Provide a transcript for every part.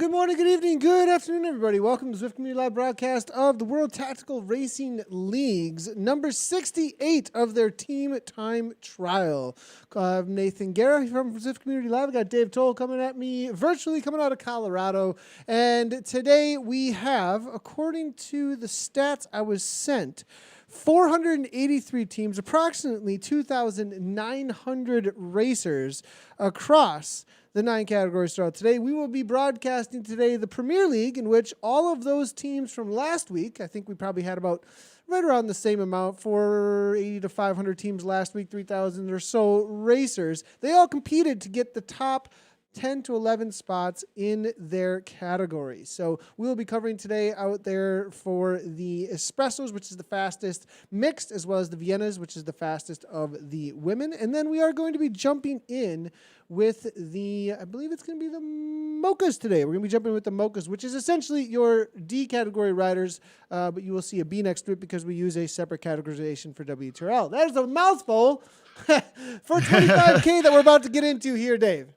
good morning, good evening, good afternoon, everybody. Welcome to Zwift Community Live broadcast of the World Tactical Racing League's number 68 of their Team Time Trial. I'm Nathan Guerra from Zwift Community Live. I got Dave Towle coming at me virtually, coming out of Colorado. And today we have, according to the stats I was sent, 483 teams, approximately 2,900 racers across the 9 categories throughout today. We will be broadcasting today the Premier League, in which all of those teams from last week, I think we probably had about right around the same amount, 480 to 500 teams last week, 3,000 or so racers. They all competed to get the top 10 to 11 spots in their categories. So we'll be covering today out there for the espressos, which is the fastest mixed, as well as the Viennas, which is the fastest of the women. And then we are going to be jumping in with the, I believe it's going to be the mochas today. We're going to be jumping with the mochas, which is essentially your D category riders, but you will see a B next to it because we use a separate categorization for WTRL. That is a mouthful for 25K that we're about to get into here, Dave.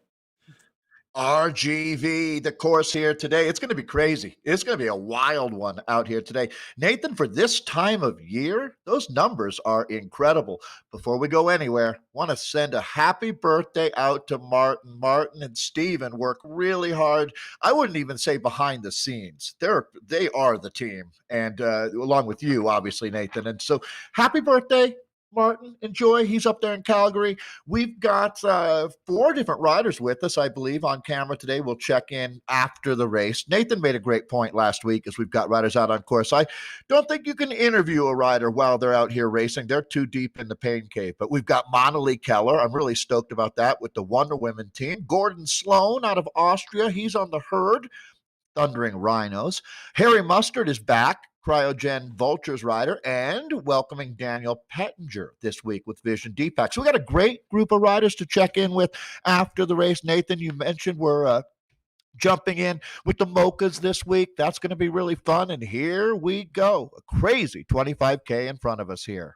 RGV, the course here today. It's going to be crazy. It's going to be a wild one out here today. Nathan, for this time of year, those numbers are incredible. Before we go anywhere, want to send a happy birthday out to Martin. Martin and Steven work really hard. I wouldn't even say behind the scenes. They are the team, and along with you, obviously, Nathan. And so happy birthday, Martin. Enjoy. He's up there in Calgary. We've got 4 different riders with us, I believe, on camera today. We'll check in after the race. Nathan made a great point last week as we've got riders out on course. I don't think you can interview a rider while they're out here racing. They're too deep in the pain cave. But we've got Monnalie Keller. I'm really stoked about that with the Wonder Women team. Gordon Sloan out of Austria. He's on the herd. Thundering Rhinos. Harry Mustard is back, Cryogen Vultures rider, and welcoming Daniel Pettinger this week with Vision Deepak. So we got a great group of riders to check in with after the race. Nathan, you mentioned we're jumping in with the mochas this week. That's going to be really fun, and here we go. A crazy 25K in front of us here.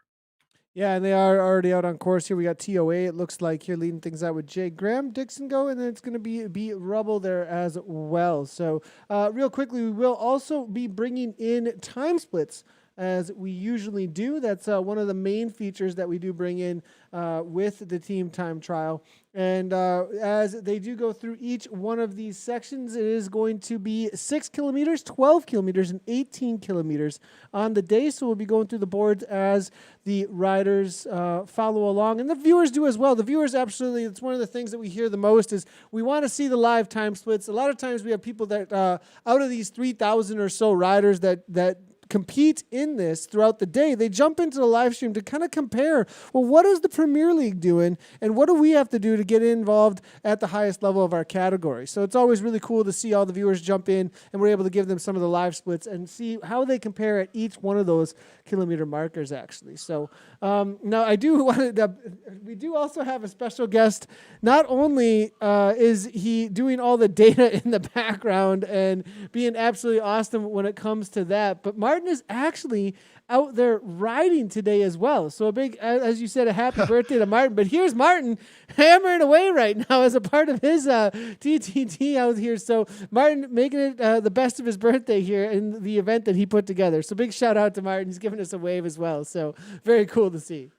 Yeah, and they are already out on course here. We got TOA, it looks like, here leading things out with Jay Graham, Dixon go, and then it's going to be Rubble there as well. So real quickly, we will also be bringing in time splits as we usually do. That's one of the main features that we do bring in with the Team Time Trial. And as they do go through each one of these sections, it is going to be 6 kilometers, 12 kilometers, and 18 kilometers on the day. So we'll be going through the boards as the riders follow along. And the viewers do as well. The viewers, absolutely, it's one of the things that we hear the most is we want to see the live time splits. A lot of times we have people that out of these 3,000 or so riders that compete in this throughout the day, they jump into the live stream to kind of compare, well, what is the Premier League doing and what do we have to do to get involved at the highest level of our category? So it's always really cool to see all the viewers jump in, and we're able to give them some of the live splits and see how they compare at each one of those kilometer markers, actually. So now I do want to, we do also have a special guest. Not only is he doing all the data in the background and being absolutely awesome when it comes to that, but Martin is actually out there riding today as well. So a big, as you said, a happy birthday to Martin. But here's Martin hammering away right now as a part of his TTT out here. So Martin making it the best of his birthday here in the event that he put together. So big shout out to Martin. He's giving us a wave as well. So very cool to see.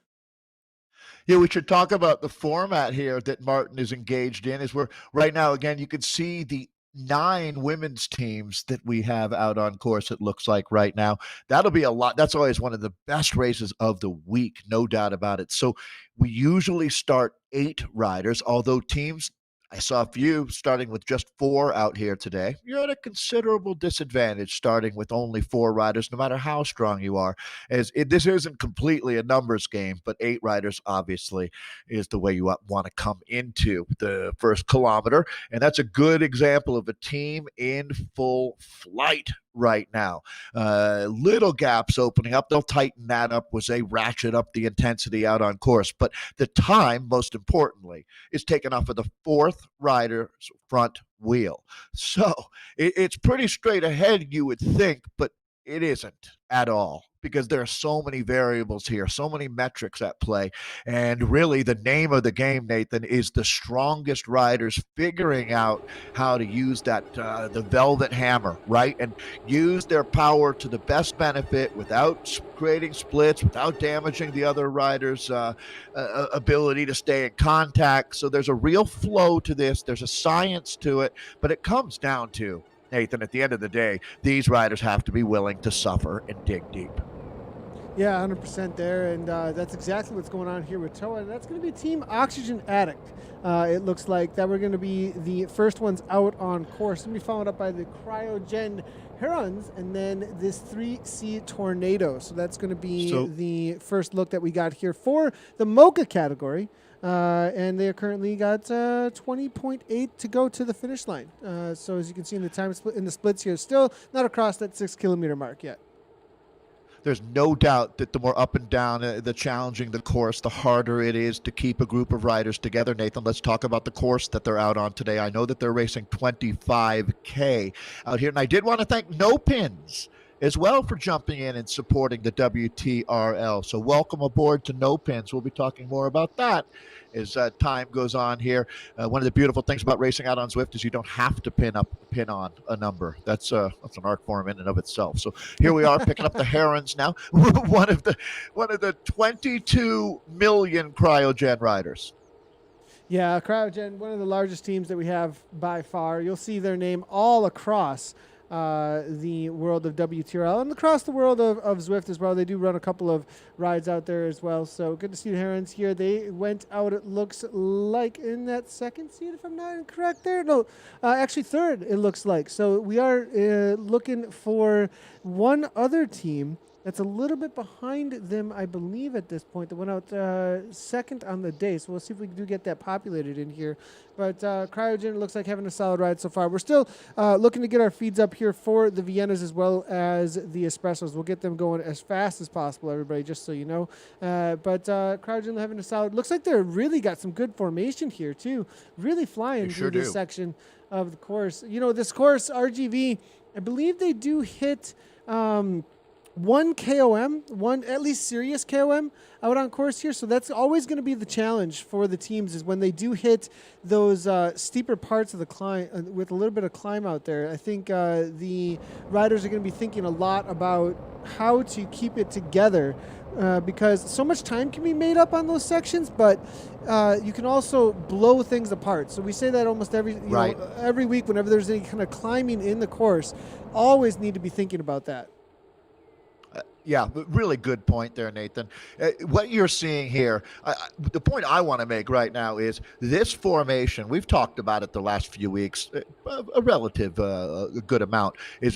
Yeah, we should talk about the format here that Martin is engaged in. Is we're right now, again, you can see the 9 women's teams that we have out on course, it looks like right now. That'll be a lot. That's always one of the best races of the week, no doubt about it. So we usually start 8 riders, although teams, I saw a few starting with just 4 out here today. You're at a considerable disadvantage starting with only 4 riders, no matter how strong you are. This isn't completely a numbers game, but 8 riders obviously is the way you want to come into the first kilometer. And that's a good example of a team in full flight right now. Little gaps opening up. They'll tighten that up as they ratchet up the intensity out on course. But the time, most importantly, is taken off of the 4th rider's front wheel. So it's pretty straight ahead, you would think, but it isn't at all. because there are so many variables here, so many metrics at play. And really, the name of the game, Nathan, is the strongest riders figuring out how to use the velvet hammer, right? And use their power to the best benefit without creating splits, without damaging the other riders' ability to stay in contact. So there's a real flow to this, there's a science to it, but it comes down to, Nathan, at the end of the day, these riders have to be willing to suffer and dig deep. Yeah, 100% there, and that's exactly what's going on here with Towle. And that's going to be Team Oxygen Addict. It looks like that we're going to be the first ones out on course. Going to be followed up by the Cryogen Herons, and then this 3C Tornado. So that's going to be the first look that we got here for the Mocha category. And they currently got 20.8 to go to the finish line. So as you can see in the time split in the splits here, still not across that 6 kilometer mark yet. There's no doubt that the more up and down, the challenging the course, the harder it is to keep a group of riders together. Nathan, let's talk about the course that they're out on today. I know that they're racing 25K out here, and I did want to thank No Pins as well for jumping in and supporting the WTRL. So welcome aboard to No Pins. We'll be talking more about that as time goes on here. One of the beautiful things about racing out on Zwift is you don't have to pin on a number. That's an art form in and of itself. So here we are picking up the Herons now. one of the 22 million cryogen riders. Yeah, Cryogen, one of the largest teams that we have by far. You'll see their name all across the world of WTRL and across the world of Zwift as well. They do run a couple of rides out there as well. So good to see the Herons here. They went out, it looks like, in that second seat, if I'm not incorrect there. No, actually third, it looks like. So we are looking for one other team that's a little bit behind them, I believe, at this point. That went out second on the day. So we'll see if we do get that populated in here. But Cryogen looks like having a solid ride so far. We're still looking to get our feeds up here for the Viennas as well as the Espressos. We'll get them going as fast as possible, everybody, just so you know. But Cryogen having a solid. Looks like they're really got some good formation here, too. Really flying through this section of the course. You know, this course, RGV, I believe they do hit... one KOM, one at least serious KOM out on course here. So that's always going to be the challenge for the teams, is when they do hit those steeper parts of the climb with a little bit of climb out there. I think the riders are going to be thinking a lot about how to keep it together because so much time can be made up on those sections, but you can also blow things apart. So we say that almost every every week whenever there's any kind of climbing in the course. Always need to be thinking about that. Yeah, really good point there, Nathan. What you're seeing here, the point I want to make right now is this formation, we've talked about it the last few weeks, a relative good amount,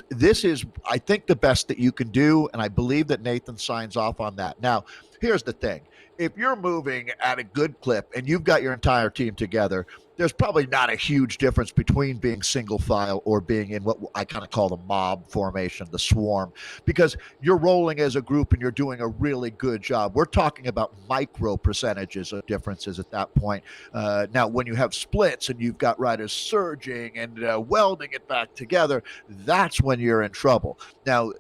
this is, I think, the best that you can do, and I believe that Nathan signs off on that. Now, here's the thing. If you're moving at a good clip and you've got your entire team together, there's probably not a huge difference between being single file or being in what I kind of call the mob formation, the swarm, because you're rolling as a group and you're doing a really good job. We're talking about micro percentages of differences at that point. Now, when you have splits and you've got riders surging and welding it back together, that's when you're in trouble. Now,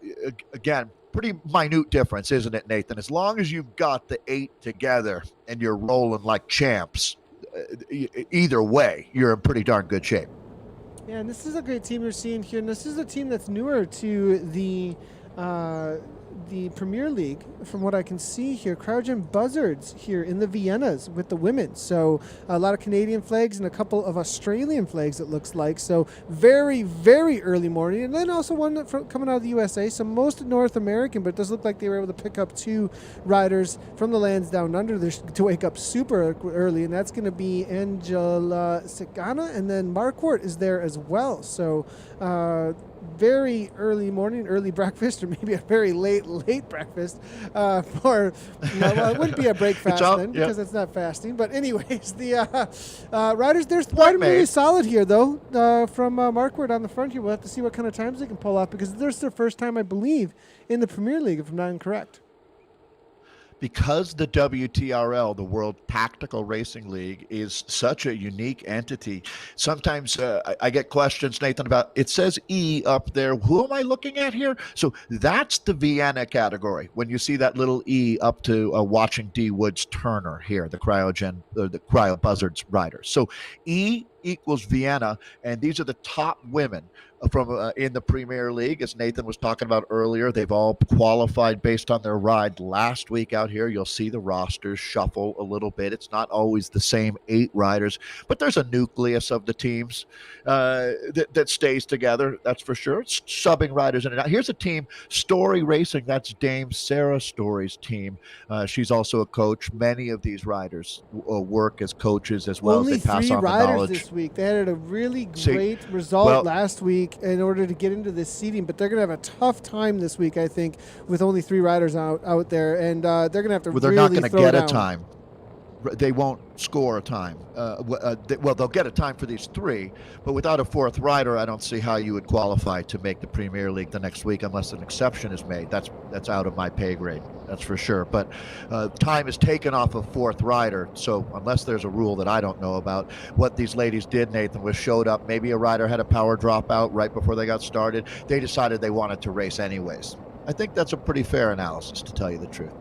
again, pretty minute difference, isn't it, Nathan? As long as you've got the 8 together and you're rolling like champs, either way, you're in pretty darn good shape. Yeah, and this is a great team you're seeing here, and this is a team that's newer to the Premier League, from what I can see here. Cryogen Buzzards here in the Viennas with the women. So a lot of Canadian flags and a couple of Australian flags, it looks like. So very, very early morning. And then also one coming out of the USA. So most North American, but it does look like they were able to pick up 2 riders from the lands down under to wake up super early. And that's going to be Angela Sigana, and then Marquardt is there as well. So very early morning, early breakfast, or maybe a very late breakfast for, well, it wouldn't be a break fast then because it's not fasting. But anyways, the riders, they're riding really solid here, though, from Marquardt on the front here. We'll have to see what kind of times they can pull off, because this is their first time, I believe, in the Premier League, if I'm not incorrect. Because the WTRL, the World Tactical Racing League, is such a unique entity, sometimes I get questions, Nathan, about it says E up there. Who am I looking at here? So that's the Vienna category. When you see that little E up to watching D Woods Turner here, the the cryo buzzards rider. So E equals Vienna, and these are the top women from in the Premier League, as Nathan was talking about earlier. They've all qualified based on their ride last week out here. You'll see the rosters shuffle a little bit. It's not always the same 8 riders, but there's a nucleus of the teams that stays together. That's for sure. It's subbing riders in and out. Here's a team, Story Racing. That's Dame Sarah Story's team. She's also a coach. Many of these riders work as coaches as well. Only as they pass 3 on the riders knowledge this week. They had a really great result last week in order to get into this seeding, but they're going to have a tough time this week, I think, with only 3 riders out there, and they're going to have to they're really not going to get down. a time. They won't score a time. They'll get a time for these 3, but without a 4th rider, I don't see how you would qualify to make the Premier League the next week unless an exception is made. That's out of my pay grade, that's for sure. But time is taken off of 4th rider, so unless there's a rule that I don't know about, what these ladies did, Nathan, was showed up. Maybe a rider had a power dropout right before they got started. They decided they wanted to race anyways. I think that's a pretty fair analysis, to tell you the truth.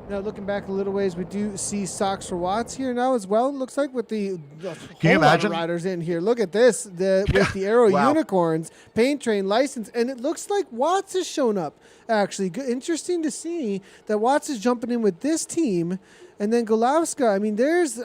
Now, looking back a little ways, we do see Socks for Watts here now as well. It looks like with the Can you imagine riders in here. Look at this, with the Aero Unicorns, Paint Train license, and it looks like Watts has shown up. Actually, interesting to see that Watts is jumping in with this team. And then Golowska, I mean, this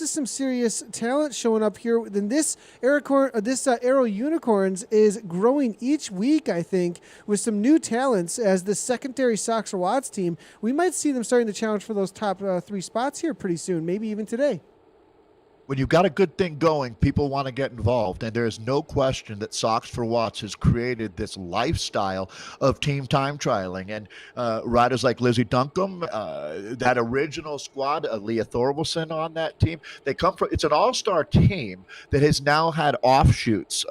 is some serious talent showing up here. Then this Aero Unicorns is growing each week, I think, with some new talents as the secondary Sox or Watts team. We might see them starting to challenge for those top 3 spots here pretty soon, maybe even today. When you've got a good thing going, people want to get involved, and there is no question that Socks for Watts has created this lifestyle of team time trialing. And riders like Lizzie Duncombe, that original squad, Leah Thorwaldsen on that team, they come from. It's an all-star team that has now had offshoots,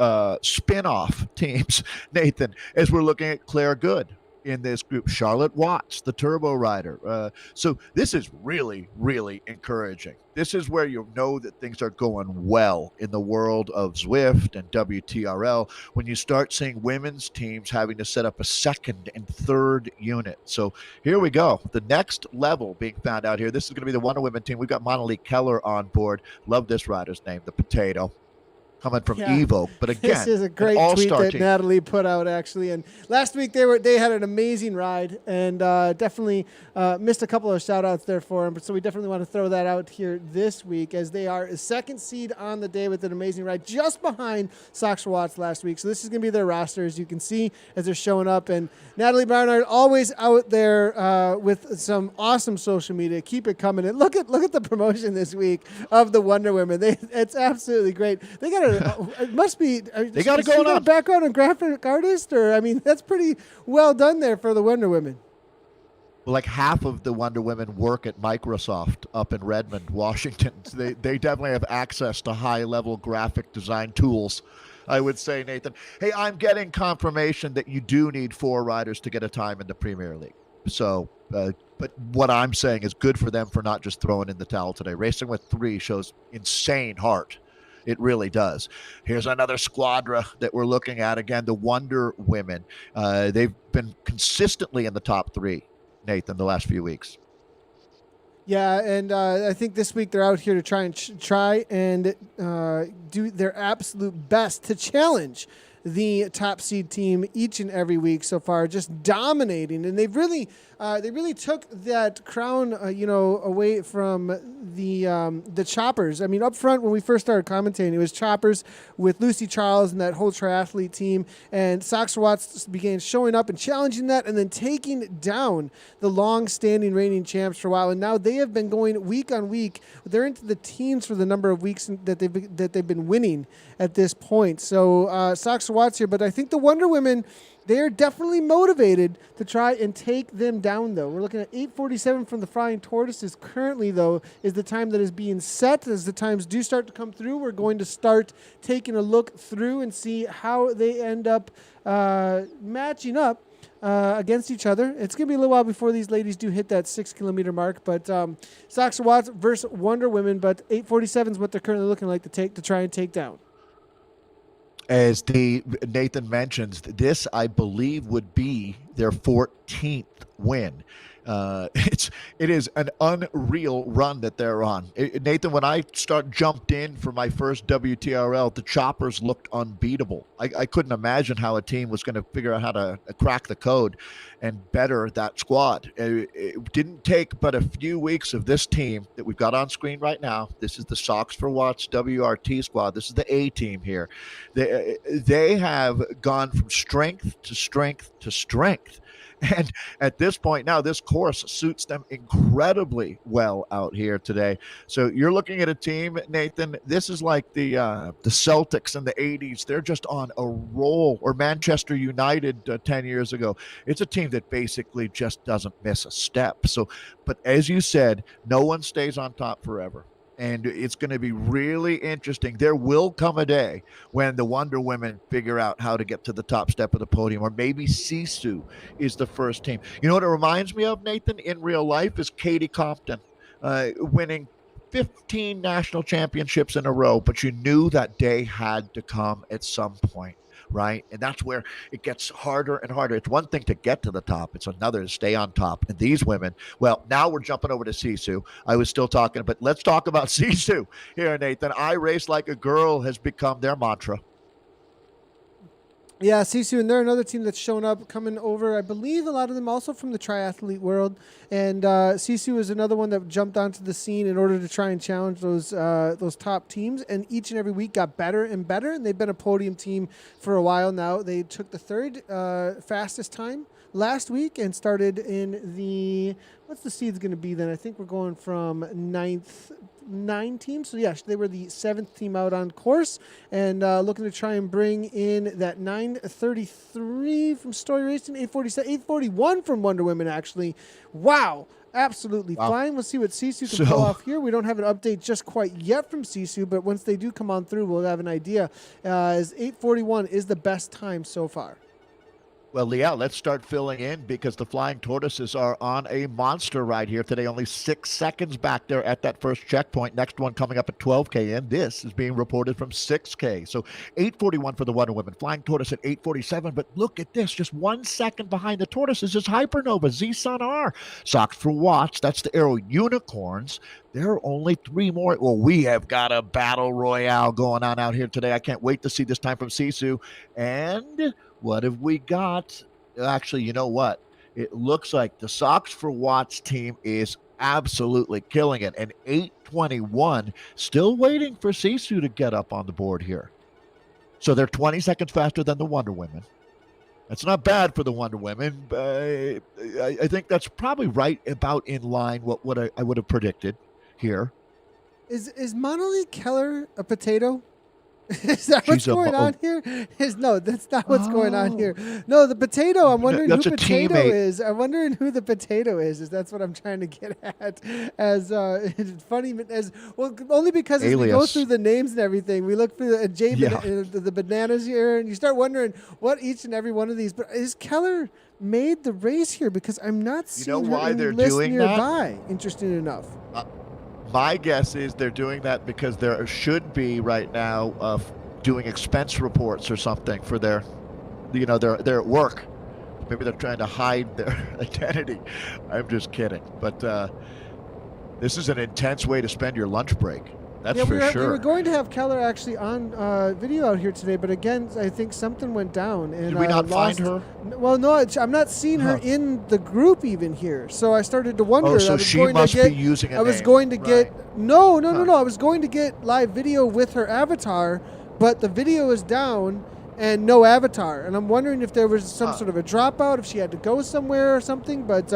spin-off teams. Nathan, as we're looking at Claire Good in this group, Charlotte Watts, the turbo rider. So this is really, really encouraging. This is where you know that things are going well in the world of Zwift and WTRL when you start seeing women's teams having to set up a 2nd and 3rd unit. So here we go. The next level being found out here. This is going to be the Wonder Women team. We've got Monali Keller on board. Love this rider's name, the Potato. Coming from Evo, but again, this is a great tweet that Natalie put out actually. And last week they had an amazing ride, and definitely missed a couple of shout outs there for them. But so we definitely want to throw that out here this week, as they are a 2nd seed on the day with an amazing ride, just behind Sox Watts last week. So this is going to be their roster, as you can see as they're showing up. And Natalie Barnard always out there with some awesome social media. Keep it coming. And look at the promotion this week of the Wonder Women. It's absolutely great. They got it must be. They got it going on. Background on graphic artist, or I mean, that's pretty well done there for the Wonder Women. Well, like half of the Wonder Women work at Microsoft up in Redmond, Washington. They definitely have access to high-level graphic design tools, I would say, Nathan. Hey, I'm getting confirmation that you do need 4 riders to get a time in the Premier League. So, but what I'm saying is good for them for not just throwing in the towel today. Racing with 3 shows insane heart. It really does. Here's another squadra that we're looking at. Again, the Wonder Women. They've been consistently in the top 3, Nathan, the last few weeks. Yeah, and I think this week they're out here to try and do their absolute best to challenge the top seed team each and every week so far, just dominating. And they really took that crown, away from the Choppers. I mean, up front when we first started commentating, it was Choppers with Lucy Charles and that whole triathlete team. And Sox Watts began showing up and challenging that, and then taking down the long-standing reigning champs for a while. And now they have been going week on week. They're into the teens for the number of weeks that they've been winning at this point. So Sox Watts here, but I think the Wonder Women, they're definitely motivated to try and take them down, though. We're looking at 8:47 from the Flying Tortoises currently, though, is the time that is being set. As the times do start to come through, we're going to start taking a look through and see how they end up matching up against each other. It's going to be a little while before these ladies do hit that 6 kilometer mark. But Sox for Watts versus Wonder Women. But 8:47 is what they're currently looking like to try and take down. As Nathan mentions, this I believe would be their 14th win. It is an unreal run that they're on. Nathan, when I jumped in for my first WTRL, the Choppers looked unbeatable. I couldn't imagine how a team was going to figure out how to crack the code and better that squad. It didn't take but a few weeks of this team that we've got on screen right now. This is the Sox for Watts WRT squad. This is the A team here. They have gone from strength to strength to strength. And at this point now, this course suits them incredibly well out here today. So you're looking at a team, Nathan. This is like the Celtics in the '80s. They're just on a roll, or Manchester United 10 years ago. It's a team that basically just doesn't miss a step. So, but as you said, no one stays on top forever. And it's going to be really interesting. There will come a day when the Wonder Women figure out how to get to the top step of the podium, or maybe Sisu is the first team. You know what it reminds me of, Nathan, in real life is Katie Compton winning 15 national championships in a row, but you knew that day had to come at some point. Right. And that's where it gets harder and harder. It's one thing to get to the top, it's another to stay on top. And these women, well, now we're jumping over to Sisu. I was still talking, but let's talk about Sisu here, Nathan. I race like a girl has become their mantra. Yeah, Sisu, and they're another team that's shown up, coming over. I believe a lot of them also from the triathlete world. And Sisu is another one that jumped onto the scene in order to try and challenge those top teams. And each and every week got better and better. And they've been a podium team for a while now. They took the third fastest time last week and started in the, what's the seeds going to be then? I think we're going from 9 teams. So, yes, they were the 7th team out on course and looking to try and bring in that 9:33 from Story Racing, 8:47, 8:41 from Wonder Women, actually. Wow. Absolutely fine. We'll see what Sisu can pull off here. We don't have an update just quite yet from Sisu, but once they do come on through, we'll have an idea. As 8:41 is the best time so far. Well, yeah, let's start filling in because the Flying Tortoises are on a monster ride here today. Only 6 seconds back there at that first checkpoint. Next one coming up at 12K, and this is being reported from 6K. So 8:41 for the Wonder Women. Flying Tortoise at 8:47, but look at this. Just 1 second behind the Tortoises is Hypernova, Z-Sun R. Sox for Watts, that's the Aero Unicorns. There are only 3 more. Well, we have got a battle royale going on out here today. I can't wait to see this time from Sisu. And what have we got? Actually, you know what? It looks like the Sox for Watts team is absolutely killing it. And 8:21, still waiting for Sisu to get up on the board here. So they're 20 seconds faster than the Wonder Women. That's not bad for the Wonder Women. I think that's probably right about in line what I would have predicted here. Is Monolith Keller a potato? Is that what's going on here? No, that's not what's going on here. No, the potato. I'm wondering who potato is. I'm wondering who the potato is. That's what I'm trying to get at. As funny as well, only because as we go through the names and everything, we look through the bananas here, and you start wondering what each and every one of these. But is Keller made the race here? Because I'm not seeing her in the list nearby. Interesting enough. My guess is they're doing that because there should be right now doing expense reports or something for they're at work. Maybe they're trying to hide their identity. I'm just kidding. But this is an intense way to spend your lunch break. That's for sure. We were going to have Keller actually on video out here today, but again, I think something went down. And, did we not find her? Well, no, I'm not seeing her in the group even here. So I started to wonder. Oh, so she must be using a name. I was going to get no. I was going to get live video with her avatar, but the video is down and no avatar. And I'm wondering if there was some sort of a dropout, if she had to go somewhere or something. But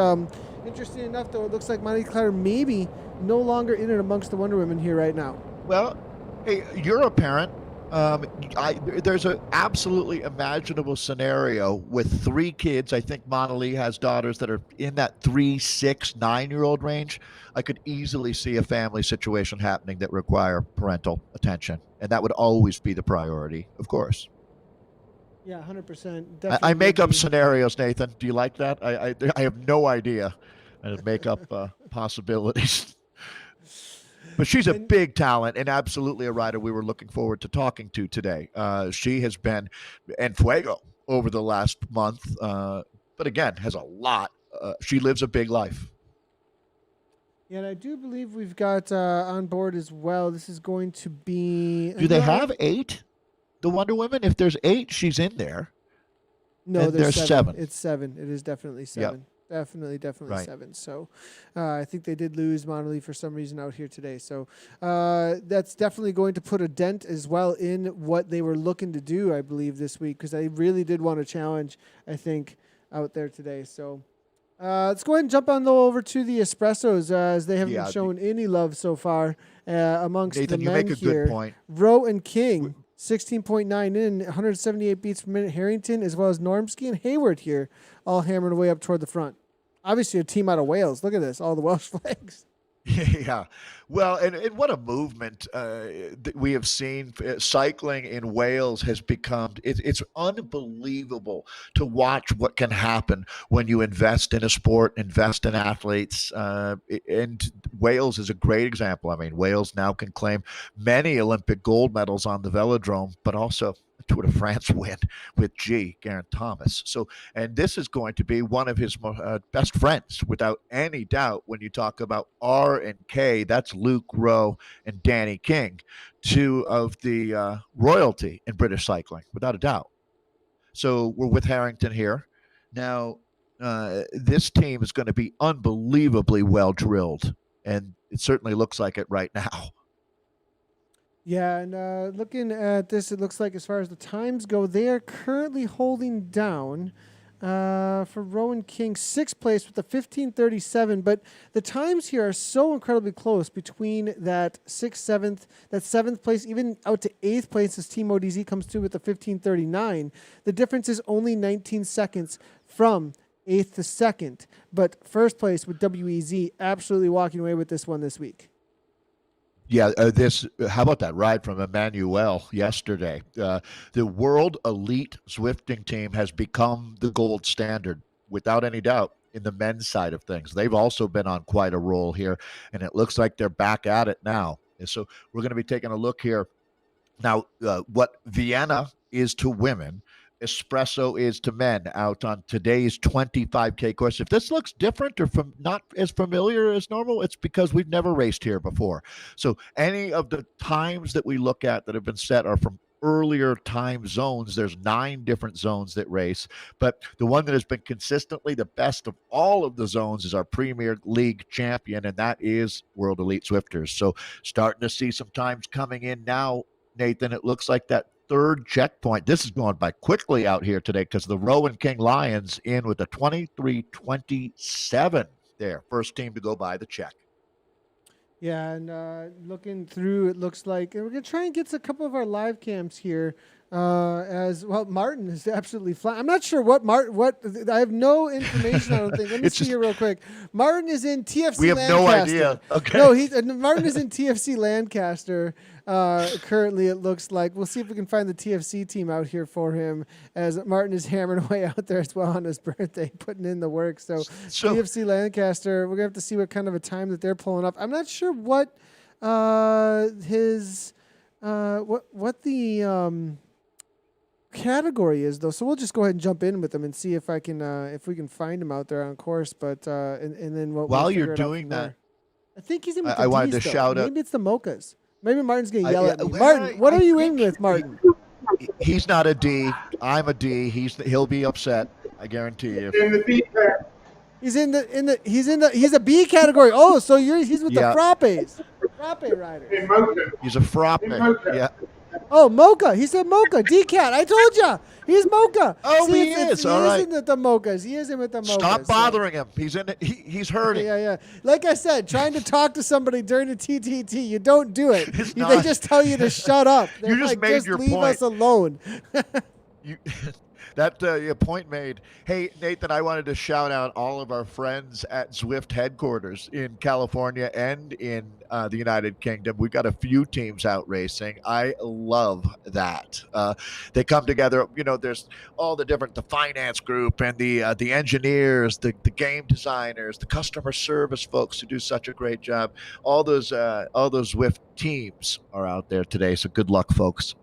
interesting enough, though, it looks like Monty Claire maybe no longer in and amongst the Wonder Women here right now. Well, hey, you're a parent. There's an absolutely imaginable scenario with 3 kids. I think Monali has daughters that are in that 3, 6, 9-year-old range. I could easily see a family situation happening that require parental attention, and that would always be the priority, of course. Yeah, 100%. I Definitely make would up be. scenarios, Nathan. Do you like that? I have no idea. I just make up possibilities. But she's a And big talent and absolutely a rider we were looking forward to talking to today. She has been en fuego over the last month, but again, has a lot. She lives a big life. and I do believe we've got on board as well. This is going to be. Do they have eight? The Wonder Women? If there's eight, she's in there. No, And there's there's 7. seven. It's 7. It is definitely Yep. 7. Definitely Right. 7. So I think they did lose Monolith for some reason out here today. So that's definitely going to put a dent as well in what they were looking to do, I believe, this week, because they really did want to challenge, I think, out there today. So let's go ahead and jump on over to the Espressos as they haven't been shown any love so far amongst Nathan, the you men make a here. good point. Rowe and King, 16.9 in, 178 beats per minute. Harrington, as well as Normsky and Hayward here, all hammering away up toward the front. Obviously, a team out of Wales. Look at this, all the Welsh flags. Yeah. Well, and what a movement that we have seen. Cycling in Wales has become, it's unbelievable to watch what can happen when you invest in a sport, invest in athletes. And Wales is a great example. I mean, Wales now can claim many Olympic gold medals on the velodrome, but also a Tour de France win with Geraint Thomas. So, and this is going to be one of his best friends, without any doubt. When you talk about R and K, that's Luke Rowe and Danny King, two of the royalty in British cycling, without a doubt. So we're with Harrington here. Now, this team is going to be unbelievably well drilled, and it certainly looks like it right now. Yeah, and looking at this, it looks like as far as the times go, they are currently holding down for Rowan King, 6th place with the 15:37. But the times here are so incredibly close between that 6th, 7th, that 7th place, even out to 8th place as Team ODZ comes through with the 15:39. The difference is only 19 seconds from 8th to 2nd. But first place with WEZ absolutely walking away with this one this week. Yeah, how about that ride from Emmanuel yesterday? The World Elite Zwifting team has become the gold standard, without any doubt, in the men's side of things. They've also been on quite a roll here, and it looks like they're back at it now. And so we're going to be taking a look here. Now, what Vienna is to women, Espresso is to men out on today's 25K course. If this looks different or from not as familiar as normal, it's because we've never raced here before. So any of the times that we look at that have been set are from earlier time zones. There's 9 different zones that race, but the one that has been consistently the best of all of the zones is our Premier League champion, and that is World Elite Zwifters. So starting to see some times coming in now, Nathan. It looks like that third checkpoint. This is going by quickly out here today because the Rowan King Lions in with a 23:27 there. First team to go by the check. Yeah, and looking through, it looks like, and we're going to try and get a couple of our live cams here as well. Martin is absolutely flying. I'm not sure what I have no information, I don't think. Let me see here real quick. Martin is in TFC Lancaster. We have no idea. Okay. No, Martin is in TFC Lancaster. Currently, it looks like. We'll see if we can find the TFC team out here for him as Martin is hammering away out there as well on his birthday, putting in the work. So TFC Lancaster, we're going to have to see what kind of a time that they're pulling up. I'm not sure what his what the category is though, so we'll just go ahead and jump in with them and see if we can find him out there on course. But and then while you're doing that, I think he's in with I the wanted D's, to though. shout out. Maybe it's the Mochas. Maybe Martin's gonna yell at me. Martin, what are you in with, Martin? He's not a D. I'm a D. He'll be upset. I guarantee you. He's a B category. Oh, so he's with the frappes. Frappe riders. He's a frappe. Yeah. Oh, Mocha. He said Mocha. D-Cat. I told you. He's Mocha. Oh, see, he is. All right. He is in with the Mochas. He is in with the Mochas. Stop bothering him. He's in it. He's hurting. Yeah. Like I said, trying to talk to somebody during the TTT, you don't do it. They just tell you to shut up. They're you just like, made your leave point. us alone. That your point made. Hey, Nathan, I wanted to shout out all of our friends at Zwift headquarters in California and in the United Kingdom. We've got a few teams out racing. I love that. They come together. There's all the finance group and the engineers, the game designers, the customer service folks who do such a great job. All those Zwift teams are out there today. So good luck, folks.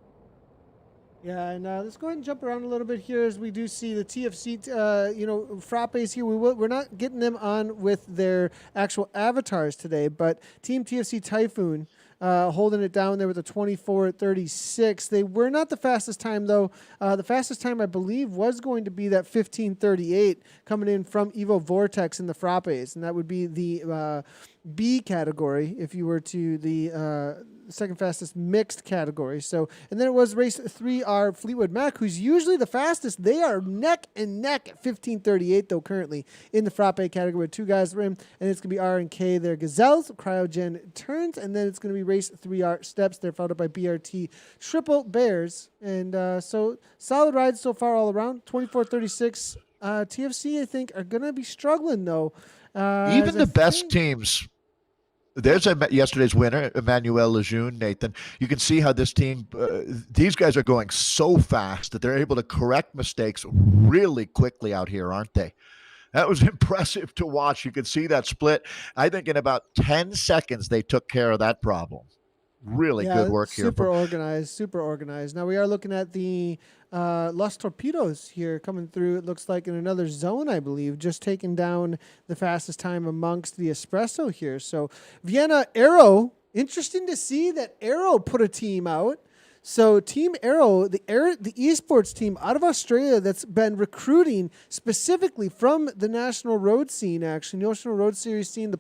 Yeah, and let's go ahead and jump around a little bit here as we do see the TFC, frappes here. We're not getting them on with their actual avatars today, but Team TFC Typhoon holding it down there with a 24:36. They were not the fastest time, though. The fastest time, I believe, was going to be that 15:38 coming in from Evo Vortex in the frappes, and that would be the B category if you were to the second fastest mixed category. So, and then it was race 3R Fleetwood Mac, who's usually the fastest. They are neck and neck at 15:38 though currently in the frappe category with two guys in, and it's gonna be R and K there Gazelles, Cryogen Turns, and then it's gonna be race 3R Steps. They're followed by BRT Triple Bears, and so solid rides so far all around. 24:36. TFC I think are gonna be struggling though. Even the best teams. There's yesterday's winner, Emmanuel Lejeune, Nathan. You can see how this team, these guys are going so fast that they're able to correct mistakes really quickly out here, aren't they? That was impressive to watch. You could see that split. I think in about 10 seconds, they took care of that problem. Really good work here. Super organized. Now we are looking at the Los Torpedoes here coming through. It looks like in another zone, I believe, just taking down the fastest time amongst the Espresso here. So Vienna Aero, interesting to see that Aero put a team out. So Team Aero, the esports team out of Australia that's been recruiting specifically from the national road scene, actually, National Road Series scene, the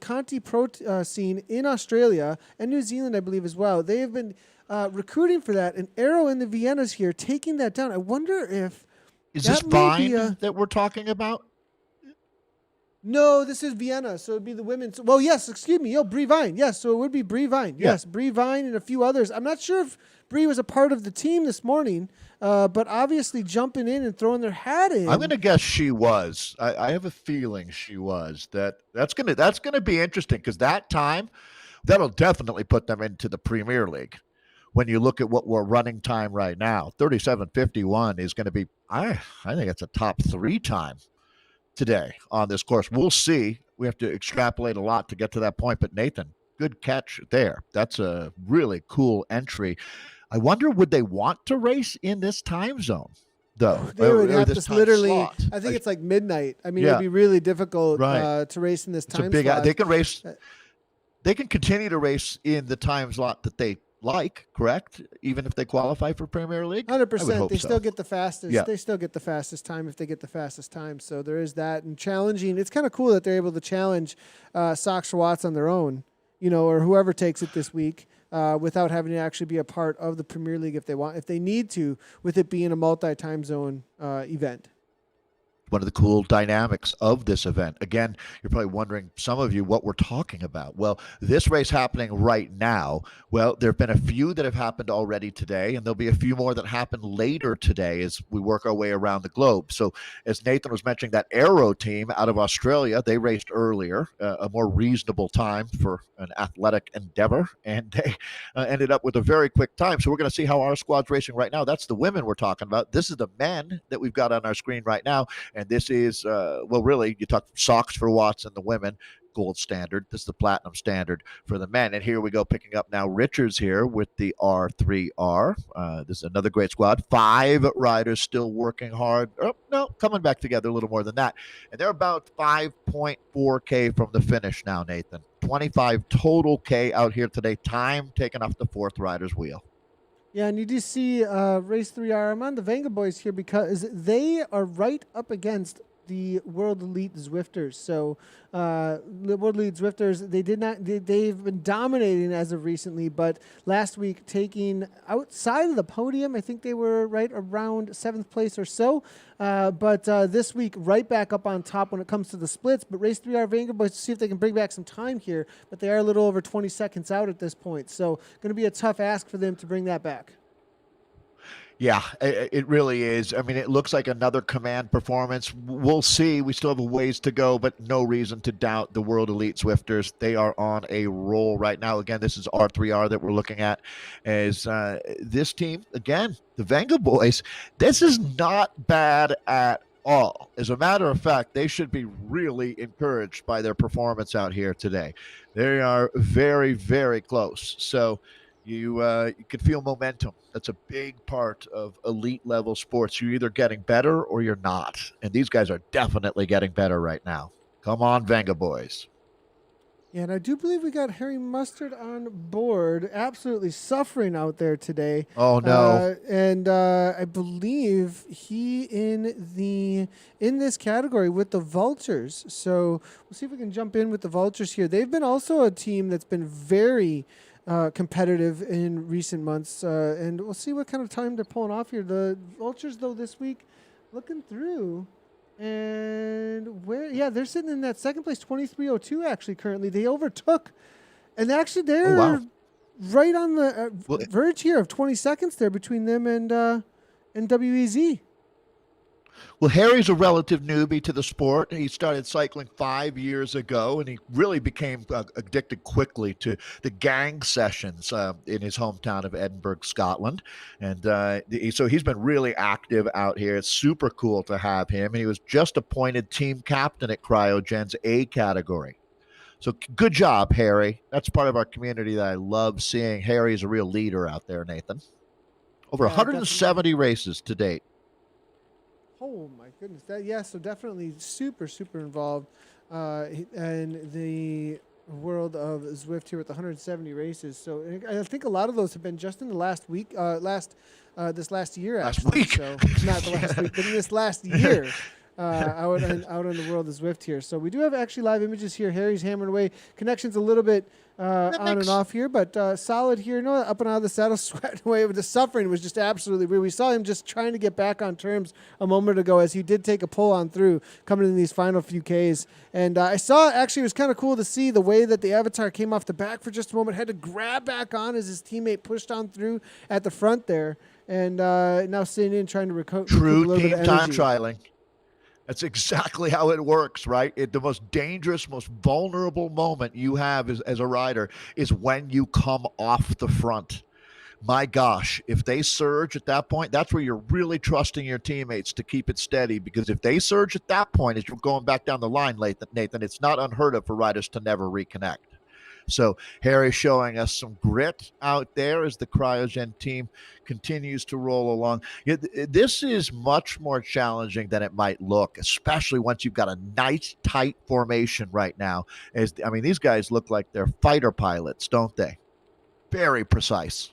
Conti Pro scene in Australia and New Zealand, I believe, as well. They have been recruiting for that, and Aero in the Viennas here taking that down. I wonder if is this Vine that we're talking about? No, this is Vienna, so it'd be the women's. Well, yes, excuse me. Brie Vine. Yes, so it would be Brie Vine. Yes, Brie Vine and a few others. I'm not sure if Brie was a part of the team this morning, but obviously jumping in and throwing their hat in. I'm going to guess she was. I have a feeling she was. That's gonna be interesting because that'll definitely put them into the Premier League. When you look at what we're running time right now, 37:51 is going to be. I think it's a top 3 time today on this course. We'll see. We have to extrapolate a lot to get to that point. But Nathan, good catch there. That's a really cool entry. I wonder, would they want to race in this time zone, though? They would have to literally. Slot? I think it's like midnight. I mean, it'd be really difficult to race in this time slot. They can race. They can continue to race in the time slot that they like, correct? Even if they qualify for Premier League? 100%. They still get the fastest. Yeah. They still get the fastest time if they get the fastest time. So there is that. And challenging, it's kind of cool that they're able to challenge Sox Watts on their own, or whoever takes it this week without having to actually be a part of the Premier League if they need to, with it being a multi-time zone event. One of the cool dynamics of this event. Again, you're probably wondering, some of you, what we're talking about. Well, this race happening right now, well, there have been a few that have happened already today, and there'll be a few more that happen later today as we work our way around the globe. So as Nathan was mentioning, that Aero team out of Australia, they raced earlier, a more reasonable time for an athletic endeavor, and they ended up with a very quick time. So we're going to see how our squad's racing right now. That's the women we're talking about. This is the men that we've got on our screen right now. And this is, really, you talk Sox for Watts and the women, gold standard. This is the platinum standard for the men. And here we go, picking up now Richards here with the R3R. This is another great squad. 5 riders still working hard. Oh, no, coming back together a little more than that. And they're about 5.4K from the finish now, Nathan. 25 total K out here today. Time taken off the 4th rider's wheel. Yeah, and you do see Race 3R. I'm on the Venga boys here because they are right up against the World Elite Zwifters. So the World Elite Zwifters, they've been dominating as of recently, but last week taking outside of the podium, I think they were right around 7th place or so. But this week, right back up on top when it comes to the splits. But Race 3R Venga boys to see if they can bring back some time here. But they are a little over 20 seconds out at this point. So going to be a tough ask for them to bring that back. Yeah, it really is. I mean, it looks like another command performance. We'll see. We still have a ways to go, but no reason to doubt the World Elite Zwifters. They are on a roll right now. Again, this is R3R that we're looking at. As this team, again, the Venga boys, this is not bad at all. As a matter of fact, they should be really encouraged by their performance out here today. They are very, very close. So, you could feel momentum. That's a big part of elite level sports. You're either getting better or you're not, and these guys are definitely getting better right now. Come on, Venga boys. Yeah, and I do believe we got Harry Mustard on board, absolutely suffering out there today. Oh no. And I believe he in this category with the Vultures. So we'll see if we can jump in with the Vultures here. They've been also a team that's been very competitive in recent months, and we'll see what kind of time they're pulling off here. The Vultures, though, this week, looking through. And yeah, they're sitting in that second place, 23:02. Actually, currently they overtook, and actually they're right on the verge here of 20 seconds there between them and WEZ. Well, Harry's a relative newbie to the sport. He started cycling 5 years ago, and he really became addicted quickly to the gang sessions in his hometown of Edinburgh, Scotland. And so he's been really active out here. It's super cool to have him. And he was just appointed team captain at Cryogen's A category. So good job, Harry. That's part of our community that I love seeing. Harry is a real leader out there, Nathan. Over 170 races to date. Oh my goodness! So definitely super this world of Zwift here with 170 races. So I think a lot of those have been just in the last week, this last year. Actually. So not the last week, but in this last year. Out on the world of Zwift here. So we do have actually live images here. Harry's hammering away. Connection's a little bit on and off here, but solid here. No, up and out of the saddle, sweating away. With the suffering was just absolutely weird. We saw him just trying to get back on terms a moment ago as he did take a pull on through coming in these final few Ks. And I saw actually it was kind of cool to see the way that the avatar came off the back for just a moment, had to grab back on as his teammate pushed on through at the front there. And now sitting in trying to recoup a little bit of energy. Time trialing. That's exactly how it works, right? The most dangerous, most vulnerable moment you have as a rider is when you come off the front. My gosh, if they surge at that point, that's where you're really trusting your teammates to keep it steady. Because if they surge at that point, as you're going back down the line, Nathan, it's not unheard of for riders to never reconnect. So Harry showing us some grit out there as the Cryogen team continues to roll along. This is much more challenging than it might look, especially once you've got a nice tight formation right now. These guys look like they're fighter pilots, don't they? Very precise.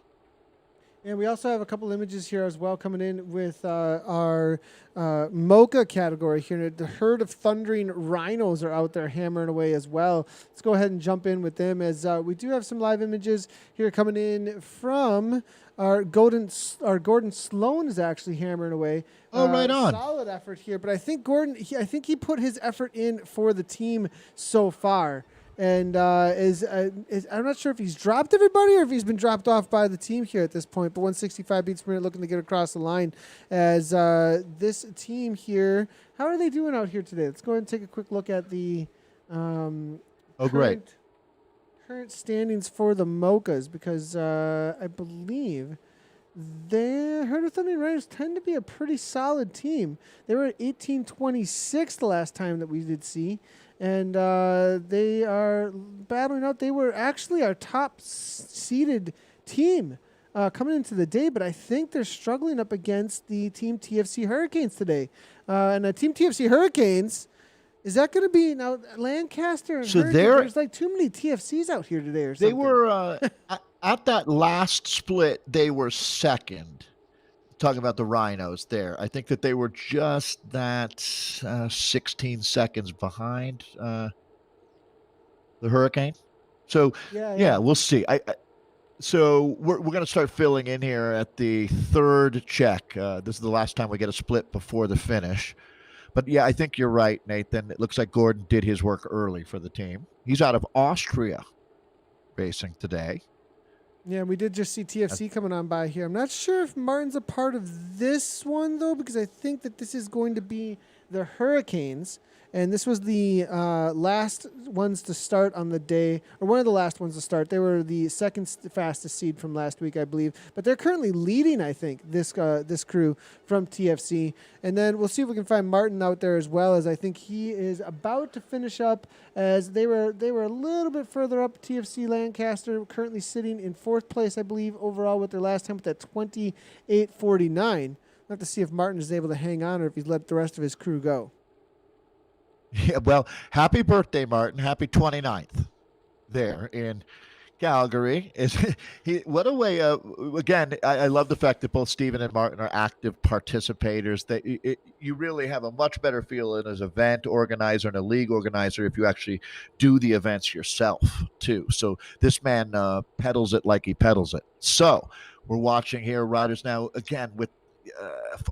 And we also have a couple images here as well coming in with our Mocha category here. The herd of thundering rhinos are out there hammering away as well. Let's go ahead and jump in with them as we do have some live images here coming in from our Gordon Sloan is actually hammering away. Oh, right on. Solid effort here, but I think Gordon, I think he put his effort in for the team so far. And I'm not sure if he's dropped everybody or if he's been dropped off by the team here at this point. But 165 beats per minute looking to get across the line as this team here. How are they doing out here today? Let's go ahead and take a quick look at the current standings for the Mochas because I believe the Herd of Thundering Riders tend to be a pretty solid team. They were at 1826 the last time that we did see. And they are battling out. They were actually our top seeded team coming into the day, but I think they're struggling up against the Team TFC Hurricanes today. And the Team TFC Hurricanes, is that going to be now Lancaster? And there's like too many TFCs out here today or something. They were, at that last split, they were second. Talking about the Rhinos there. I think that they were just that 16 seconds behind the Hurricane. So, yeah, we'll see. So we're going to start filling in here at the third check. This is the last time we get a split before the finish. But, yeah, I think you're right, Nathan. It looks like Gordon did his work early for the team. He's out of Austria racing today. Yeah, we did just see TFC coming on by here. I'm not sure if Martin's a part of this one, though, because I think that this is going to be the Hurricanes. And this was the last ones to start on the day, or one of the last ones to start. They were the second fastest seed from last week, I believe. But they're currently leading, I think, this crew from TFC. And then we'll see if we can find Martin out there as well, as I think he is about to finish up, as they were a little bit further up. TFC Lancaster currently sitting in fourth place, I believe, overall with their last time with that 28:49. We'll have to see if Martin is able to hang on or if he's let the rest of his crew go. Yeah, well, happy birthday, Martin. Happy 29th there in Calgary. What a way. Again, I love the fact that both Stephen and Martin are active participators. That you really have a much better feel as an event organizer and a league organizer if you actually do the events yourself, too. So this man pedals it like he pedals it. So we're watching here riders now, again, with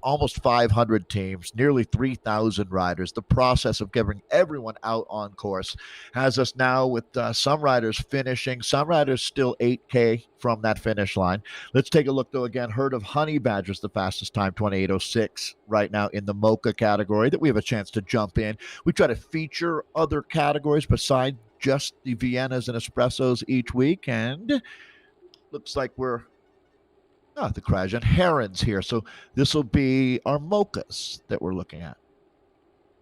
almost 500 teams, nearly 3,000 riders. The process of getting everyone out on course has us now with some riders finishing, some riders still 8K from that finish line. Let's take a look, though, again. Herd of Honey Badgers, the fastest time, 28:06 right now in the Mocha category that we have a chance to jump in. We try to feature other categories besides just the Viennas and Espressos each week, and looks like we're the Krajan Herons here. So this will be our mochas that we're looking at.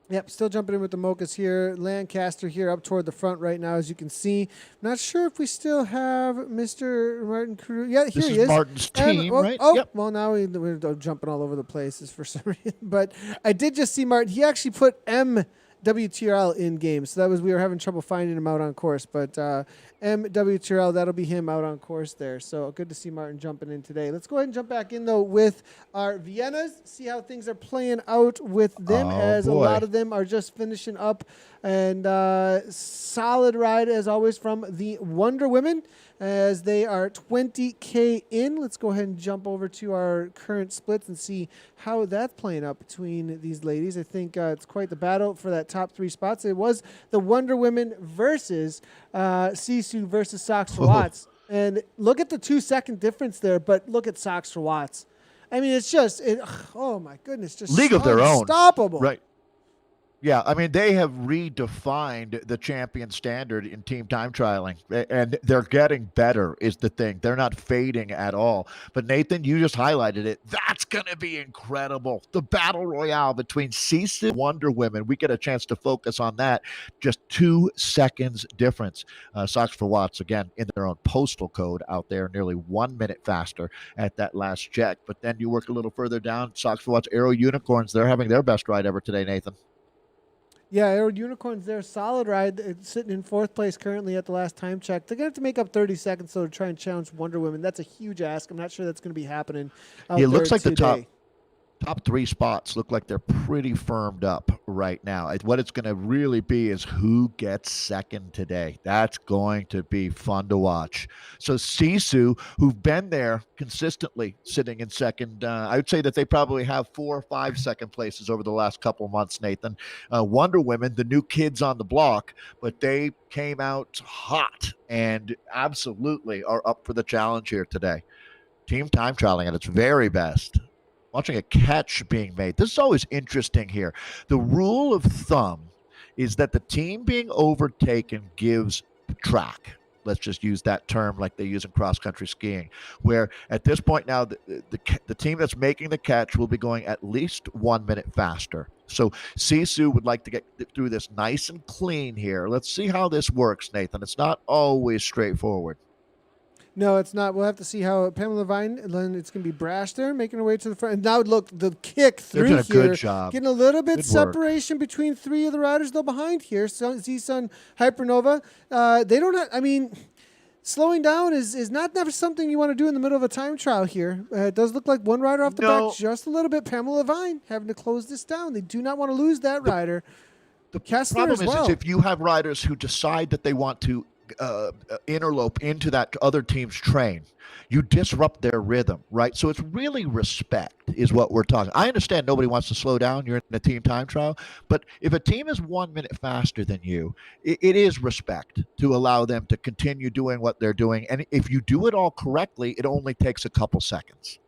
Yep, still jumping in with the mochas here. Lancaster here up toward the front right now, as you can see. Not sure if we still have Mr. Martin Crew. Yeah, here he is. Martin's team, right? Oh, yep. Well, now we're jumping all over the places for some reason. But I did just see Martin. He actually put WTRL in game. So we were having trouble finding him out on course. But WTRL, that'll be him out on course there. So good to see Martin jumping in today. Let's go ahead and jump back in, though, with our Viennas, see how things are playing out with them, a lot of them are just finishing up. And solid ride, as always, from the Wonder Women, as they are 20K in. Let's go ahead and jump over to our current splits and see how that's playing out between these ladies. I think it's quite the battle for that top three spots. It was the Wonder Women versus Sisu versus Socks for Watts. And look at the 2-second difference there, but look at Socks for Watts. I mean, it's just, oh my goodness, just league of their own. Unstoppable. Right. Yeah, I mean, they have redefined the champion standard in team time trialing, and they're getting better is the thing. They're not fading at all. But, Nathan, you just highlighted it. That's going to be incredible. The battle royale between Sisu and Wonder Women. We get a chance to focus on that. Just 2 seconds difference. Socks for Watts, again, in their own postal code out there, nearly 1 minute faster at that last check. But then you work a little further down. Socks for Watts, Aero Unicorns, they're having their best ride ever today, Nathan. Yeah, Aero Unicorns, they're a solid ride. It's sitting in fourth place currently at the last time check. They're going to have to make up 30 seconds, though, to try and challenge Wonder Women. That's a huge ask. I'm not sure that's going to be happening out it looks like today. The top 3 spots look like they're pretty firmed up right now. What it's going to really be is who gets second today. That's going to be fun to watch. So Sisu, who've been there consistently sitting in second, I would say that they probably have 4 or 5 second places over the last couple of months, Nathan. Wonder Women, the new kids on the block, but they came out hot and absolutely are up for the challenge here today. Team time trialing at its very best. Watching a catch being made. This is always interesting here. The rule of thumb is that the team being overtaken gives track. Let's just use that term like they use in cross-country skiing, where at this point now, the team that's making the catch will be going at least 1 minute faster. So Sisu would like to get through this nice and clean here. Let's see how this works, Nathan. It's not always straightforward. No, it's not. We'll have to see how Pamela Vine, and then it's going to be Brash there, making her way to the front. And now, look, the kick through here. Good job. Getting a little bit separation between 3 of the riders, though, behind here. So, Z-Sun, Hypernova. They don't have, I mean, slowing down is not never something you want to do in the middle of a time trial here. It does look like one rider off the back just a little bit. Pamela Vine having to close this down. They do not want to lose that rider. The problem is if you have riders who decide that they want to interlope into that other team's train, you disrupt their rhythm, right? So it's really respect is what we're talking. I understand nobody wants to slow down. You're in a team time trial, but if a team is 1 minute faster than you, it is respect to allow them to continue doing what they're doing. And if you do it all correctly, it only takes a couple seconds.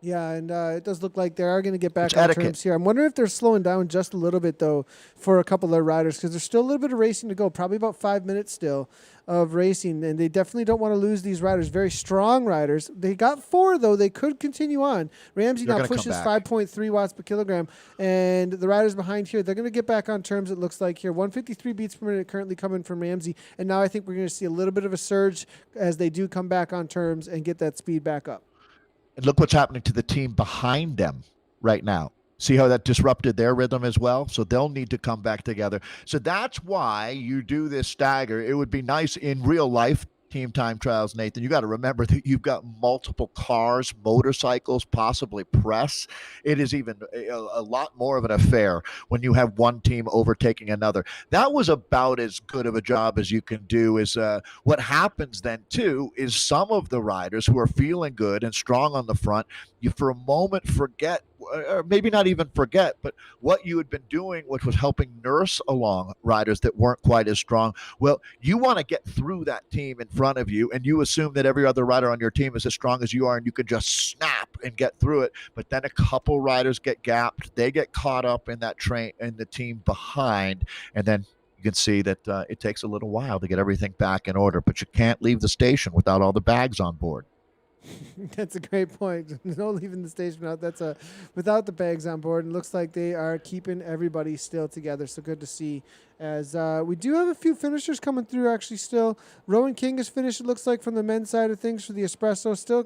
Yeah, and it does look like they are going to get It's back on etiquette. terms here. I'm wondering if they're slowing down just a little bit, though, for a couple of riders, because there's still a little bit of racing to go, probably about 5 minutes still of racing, and they definitely don't want to lose these riders, very strong riders. They got 4, though. They could continue on. Ramsey They're now gonna come pushes back. 5.3 watts per kilogram, and the riders behind here, they're going to get back on terms, it looks like here. 153 beats per minute currently coming from Ramsey, and now I think we're going to see a little bit of a surge as they do come back on terms and get that speed back up. And look what's happening to the team behind them right now. See how that disrupted their rhythm as well? So they'll need to come back together. So that's why you do this stagger. It would be nice in real life team time trials, Nathan. You got to remember that you've got multiple cars, motorcycles, possibly press. It is even a lot more of an affair when you have one team overtaking another. That was about as good of a job as you can do. Is what happens then too is some of the riders who are feeling good and strong on the front, you for a moment forget, or maybe not even forget, but what you had been doing, which was helping nurse along riders that weren't quite as strong. Well, you want to get through that team in front of you, and you assume that every other rider on your team is as strong as you are, and you can just snap and get through it. But then a couple riders get gapped, they get caught up in that train and the team behind, and then you can see that it takes a little while to get everything back in order. But you can't leave the station without all the bags on board. That's a great point. No leaving the station out. That's without the bags on board. And looks like they are keeping everybody still together. So good to see. As we do have a few finishers coming through. Actually, still Rowan King is finished. It looks like from the men's side of things for the espresso. Still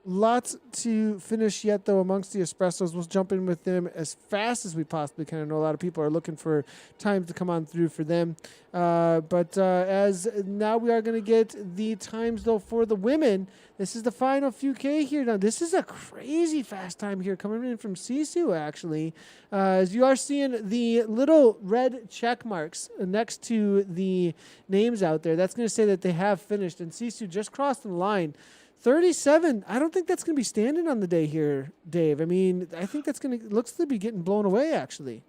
lots to finish yet, though, amongst the espressos. We'll jump in with them as fast as we possibly can. I know a lot of people are looking for times to come on through for them. But as now we are going to get the times, though, for the women. This is the final few K here. Now, this is a crazy fast time here coming in from Sisu, actually. As you are seeing the little red check marks next to the names out there, that's going to say that they have finished. And Sisu just crossed the line. 37. I don't think that's going to be standing on the day here, Dave. I mean, I think that's going to looks to be getting blown away, actually.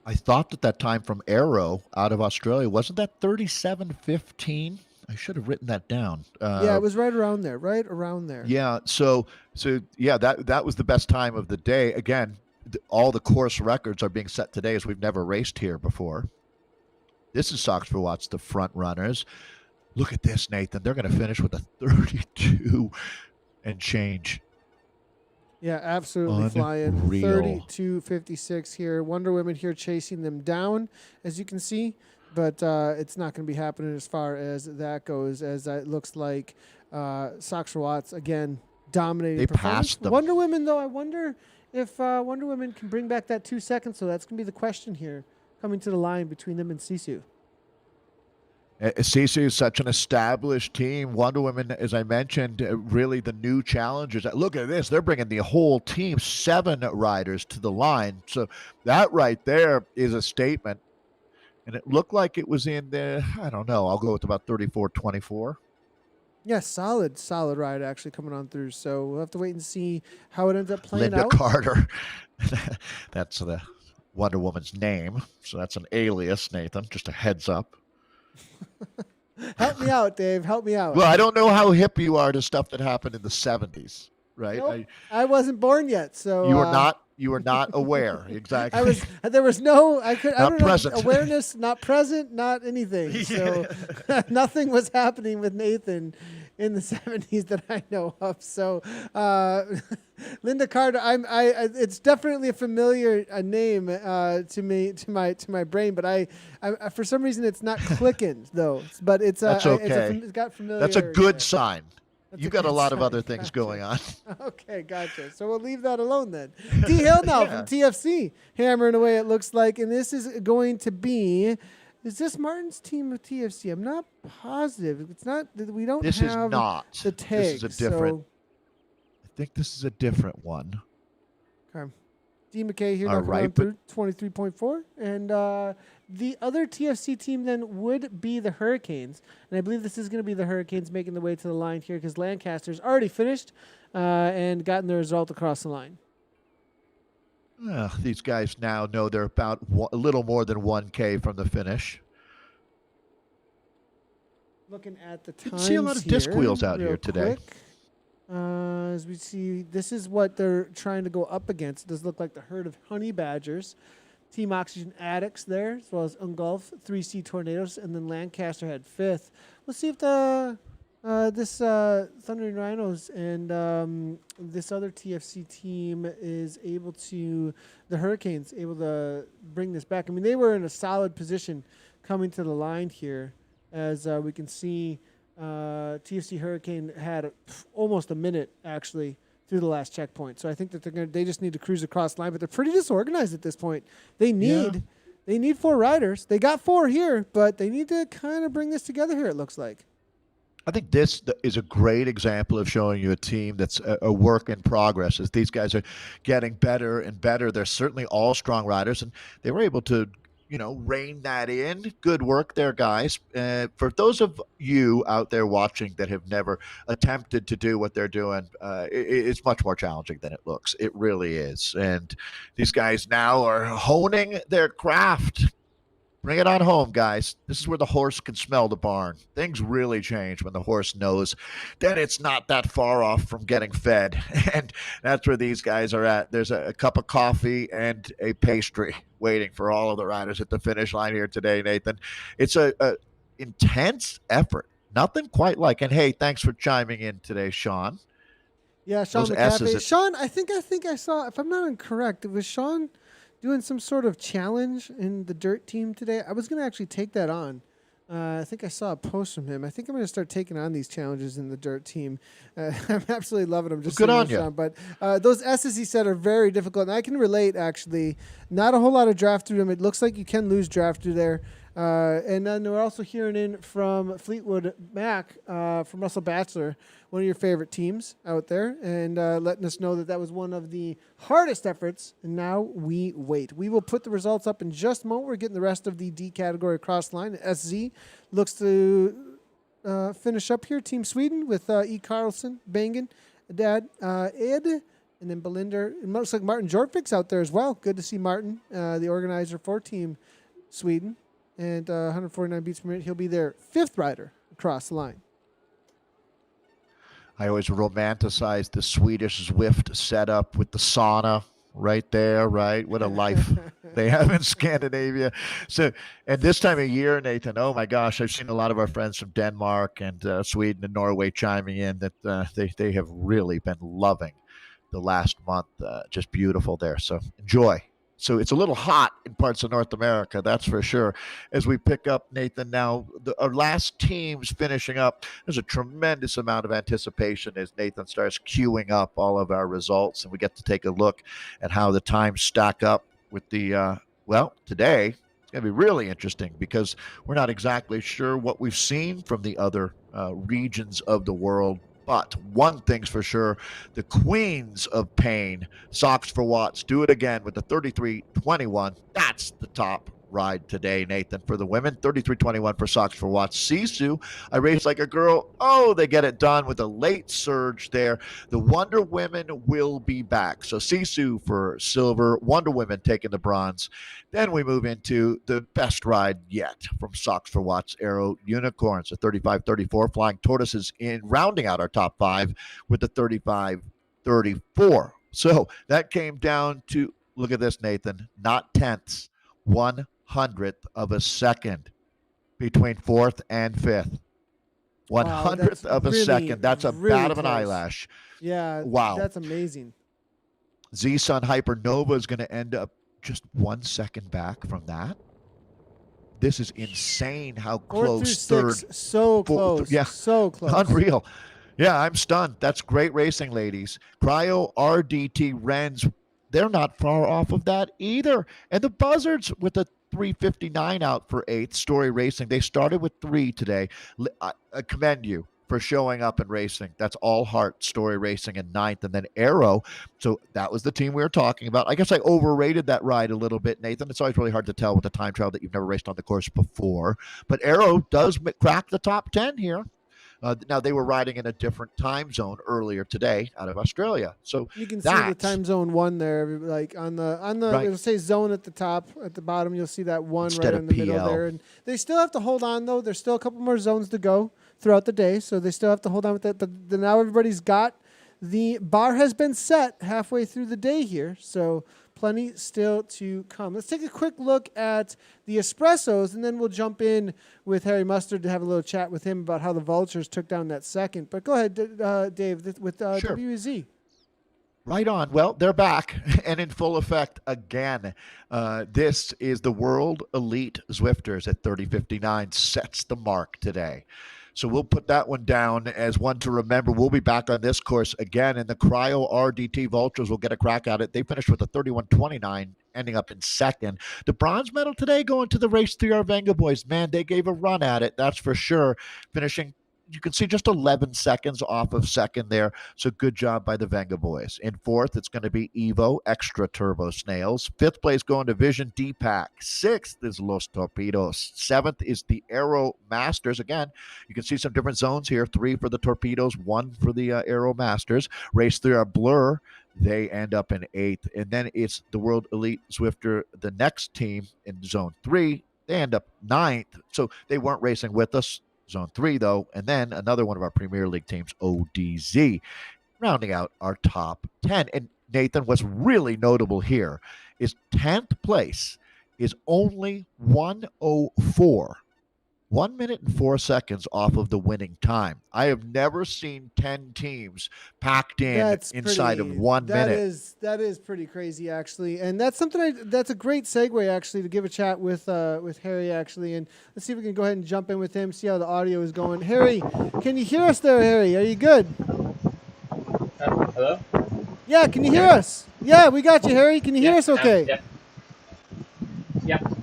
I thought that time from Arrow out of Australia, wasn't that 37:15? I should have written that down. Yeah, it was right around there. Right around there. Yeah. So yeah, that was the best time of the day. Again, all the course records are being set today as we've never raced here before. This is Sox for Watts, the front runners. Look at this, Nathan. They're going to finish with a 32 and change. Yeah, absolutely flying. 32.56 here. Wonder Women here chasing them down, as you can see. But it's not going to be happening as far as that goes, as it looks like Sox for Watts, again, dominating. They passed them. Wonder Women, though, I wonder if Wonder Women can bring back that 2 seconds. So that's going to be the question here, coming to the line between them and Sisu. Sisu is such an established team. Wonder Women, as I mentioned, really the new challengers. Look at this. They're bringing the whole team, 7 riders to the line. So that right there is a statement. And it looked like it was in the, I don't know, I'll go with about 34-24. Yeah, solid ride actually coming on through. So we'll have to wait and see how it ends up playing Linda out. Carter. That's the Wonder Woman's name. So that's an alias, Nathan. Just a heads up. Help me out, Dave. Help me out. Well, I don't know how hip you are to stuff that happened in the 70s, right? Nope, I wasn't born yet, so you were not aware. Exactly. There was no I don't present. know, awareness, not present, not anything. So nothing was happening with Nathan in the 70s that I know of. So Linda Carter, it's definitely a familiar name to me, to my brain, but I for some reason it's not clicking though. But it's that's okay. it's got familiar. That's a good sign. You've got a lot of other things going on. Okay, gotcha. So we'll leave that alone then. D Hill now from TFC, hammering away, it looks like. And this is going to be, is this Martin's team of TFC? I'm not positive. It's not, we don't this have is not. the tag. This is a different, I think this is a different one. Okay. D. McKay here All not coming right, on but through 23.4. And the other TFC team then would be the Hurricanes. And I believe this is going to be the Hurricanes making the way to the line here because Lancaster's already finished and gotten the result across the line. these guys now know they're about a little more than 1K from the finish. Looking at the Didn't times see a lot of disc here, wheels out real here today. quick. As we see, this is what they're trying to go up against. It does look like the herd of honey badgers. Team Oxygen Addicts there, as well as Ungulf, 3C Tornadoes, and then Lancaster had fifth. We'll see if this Thundering Rhinos and this other TFC team is able to, the Hurricanes, able to bring this back. I mean, they were in a solid position coming to the line here. As we can see, TFC Hurricane had almost a minute, actually, through the last checkpoint. So I think that they just need to cruise across the line, but they're pretty disorganized at this point. They need 4 riders. They got 4 here, but they need to kind of bring this together here, it looks like. I think this is a great example of showing you a team that's a work in progress. As these guys are getting better and better, they're certainly all strong riders, and they were able to, rein that in. Good work there, guys. For those of you out there watching that have never attempted to do what they're doing, it's much more challenging than it looks. It really is. And these guys now are honing their craft. Bring it on home, guys. This is where the horse can smell the barn. Things really change when the horse knows that it's not that far off from getting fed. And that's where these guys are at. There's a cup of coffee and a pastry waiting for all of the riders at the finish line here today, Nathan. It's a intense effort. Nothing quite like. And hey, thanks for chiming in today, Sean. Yeah, Sean Those S's McCaffrey. Sean, I think I saw, if I'm not incorrect, it was Sean doing some sort of challenge in the dirt team today. I was going to actually take that on. I think I saw a post from him. I think I'm going to start taking on these challenges in the dirt team. I'm absolutely loving them. Just good on you. But those S's he said are very difficult, and I can relate, actually. Not a whole lot of draft through them. It looks like you can lose draft through there. And then we're also hearing in from Fleetwood Mac from Russell Batchelor, one of your favorite teams out there, and letting us know that was one of the hardest efforts. And now we wait. We will put the results up in just a moment. We're getting the rest of the D category across the line. SZ looks to finish up here. Team Sweden with E. Carlson, Bangen, Dad, Ed, and then Belinder. It looks like Martin Jortvik's out there as well. Good to see Martin, the organizer for Team Sweden. And 149 beats per minute. He'll be their 5th rider across the line. I always romanticize the Swedish Zwift setup with the sauna right there, right? What a life they have in Scandinavia. So, and this time of year, Nathan, oh my gosh, I've seen a lot of our friends from Denmark and Sweden and Norway chiming in that they have really been loving the last month. Just beautiful there. So enjoy. So it's a little hot in parts of North America, that's for sure. As we pick up, Nathan, now our last teams finishing up, there's a tremendous amount of anticipation as Nathan starts queuing up all of our results, and we get to take a look at how the times stack up with the, today it's going to be really interesting because we're not exactly sure what we've seen from the other regions of the world. But one thing's for sure, the queens of pain, Socks for Watts, do it again with the 33.21. That's the top ride today, Nathan, for the women. 33.21 for Socks for Watts. Sisu, I race like a girl. Oh, they get it done with a late surge there. The Wonder Women will be back. So Sisu for silver, Wonder Women taking the bronze. Then we move into the best ride yet from Socks for Watts Aero Unicorns, the 35.34. Flying Tortoises in rounding out our top 5 with the 35.34. So that came down to, look at this, Nathan, not tenths, 1/100th of a second between 4th and 5th. 1/100th of a second. That's a really bat of an close. eyelash. Yeah. Wow. That's amazing. Z-Sun Hypernova is going to end up just 1 second back from that. This is insane how close third. So close. Yeah. So close. Unreal. Yeah, I'm stunned. That's great racing, ladies. Cryo RDT Rens, they're not far off of that either. And the Buzzards with a 3:59 out for 8th. Story Racing, they started with 3 today. I commend you for showing up and racing. That's All Heart Story Racing in 9th, and then Arrow. So that was the team we were talking about. I guess I overrated that ride a little bit, Nathan. It's always really hard to tell with a time trial that you've never raced on the course before. But Arrow does crack the top 10 here. Now, they were riding in a different time zone earlier today out of Australia. So you can see the time zone 1 there, like on the right. It'll say zone at the top, at the bottom. You'll see that 1 Instead right in the middle there. And they still have to hold on, though. There's still a couple more zones to go throughout the day, so they still have to hold on with that. But now everybody's got the bar has been set halfway through the day here, so plenty still to come. Let's take a quick look at the espressos, and then we'll jump in with Harry Mustard to have a little chat with him about how the Vultures took down that second. But go ahead, Dave, with Sure. WZ. Right on. Well, they're back and in full effect again. This is the World Elite Zwifters at 30:59, sets the mark today. So we'll put that one down as one to remember. We'll be back on this course again, and the Cryo RDT Vultures will get a crack at it. They finished with a 31:29, ending up in second. The bronze medal today going to the Race 3R Venga boys. Man, they gave a run at it, that's for sure, finishing, you can see, just 11 seconds off of second there. So good job by the Venga boys. In 4th, it's going to be Evo Extra Turbo Snails. 5th place going to Vision D-Pack. 6th is Los Torpedos. 7th is the Aero Masters. Again, you can see some different zones here. 3 for the Torpedoes, 1 for the Aero Masters. Race 3 are Blur. They end up in 8th. And then it's the World Elite Zwifter, the next team in Zone 3. They end up 9th. So they weren't racing with us. Zone 3, though, and then another one of our Premier League teams, ODZ, rounding out our top 10. And Nathan, what's really notable here is 10th place is only 1:04. 1 minute and 4 seconds off of the winning time. I have never seen 10 teams packed in inside of 1 minute. That is pretty crazy, actually, and that's something. That's a great segue, actually, to give a chat with Harry, actually, and let's see if we can go ahead and jump in with him, see how the audio is going. Harry, can you hear us there, Harry? Are you good? Hello? Yeah, can you hear us? Yeah, we got you, Harry. Can you hear us okay? Yep.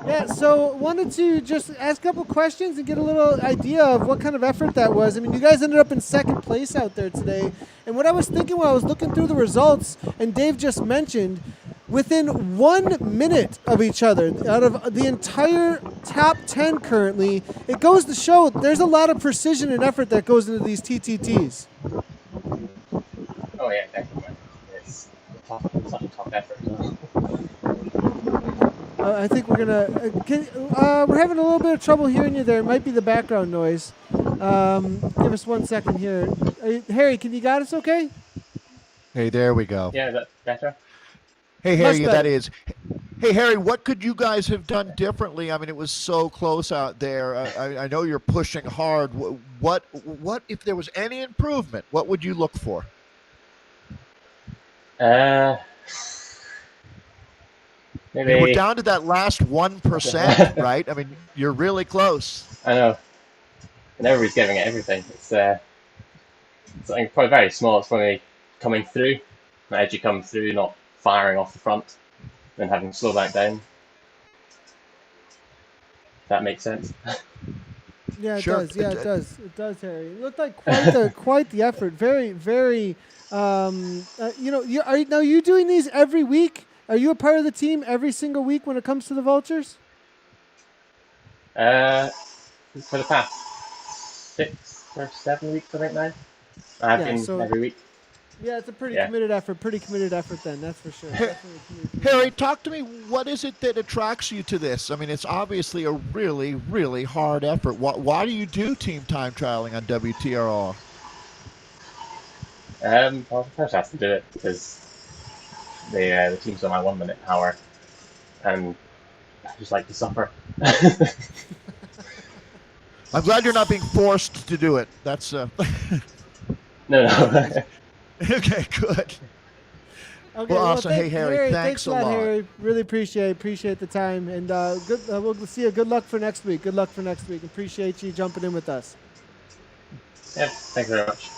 Yeah, so wanted to just ask a couple questions and get a little idea of what kind of effort that was. I mean, you guys ended up in second place out there today. And what I was thinking while I was looking through the results, and Dave just mentioned, within 1 minute of each other, out of the entire top 10 currently, it goes to show there's a lot of precision and effort that goes into these TTTs. Oh, yeah, definitely. It's such a tough effort. I think we're gonna. We're having a little bit of trouble hearing you there. It might be the background noise. Give us 1 second here. Harry, can you got us okay? Hey, there we go. Yeah, is that better? Hey, Harry, Much that is. Hey, Harry, what could you guys have done differently? I mean, it was so close out there. I know you're pushing hard. What if there was any improvement? What would you look for? Maybe. We're down to that last 1%, right? I mean, you're really close. I know. And everybody's giving it everything. It's something probably very small. It's probably coming through, as you come through, not firing off the front, then having to slow back down. That makes sense. Yeah, it Sure. does. Yeah, it does. It does, Harry. It looked like quite the effort. Very, very. Are you doing these every week? Are you a part of the team every single week when it comes to the Vultures? For the past 6 or 7 weeks, I think now. I have been every week. Yeah, it's a pretty committed effort. Pretty committed effort then, that's for sure. Harry, talk to me. What is it that attracts you to this? I mean, it's obviously a really, really hard effort. Why do you do team time trialing on WTRL? Well, first I have to do it because the team's on my 1 minute power, and I just like to suffer. I'm glad you're not being forced to do it. That's No. Okay, good. Okay, well, awesome. Hey, Harry, thanks a lot. Harry. Really appreciate the time, and we'll see you. Good luck for next week. Good luck for next week. Appreciate you jumping in with us. Yeah, thanks very much.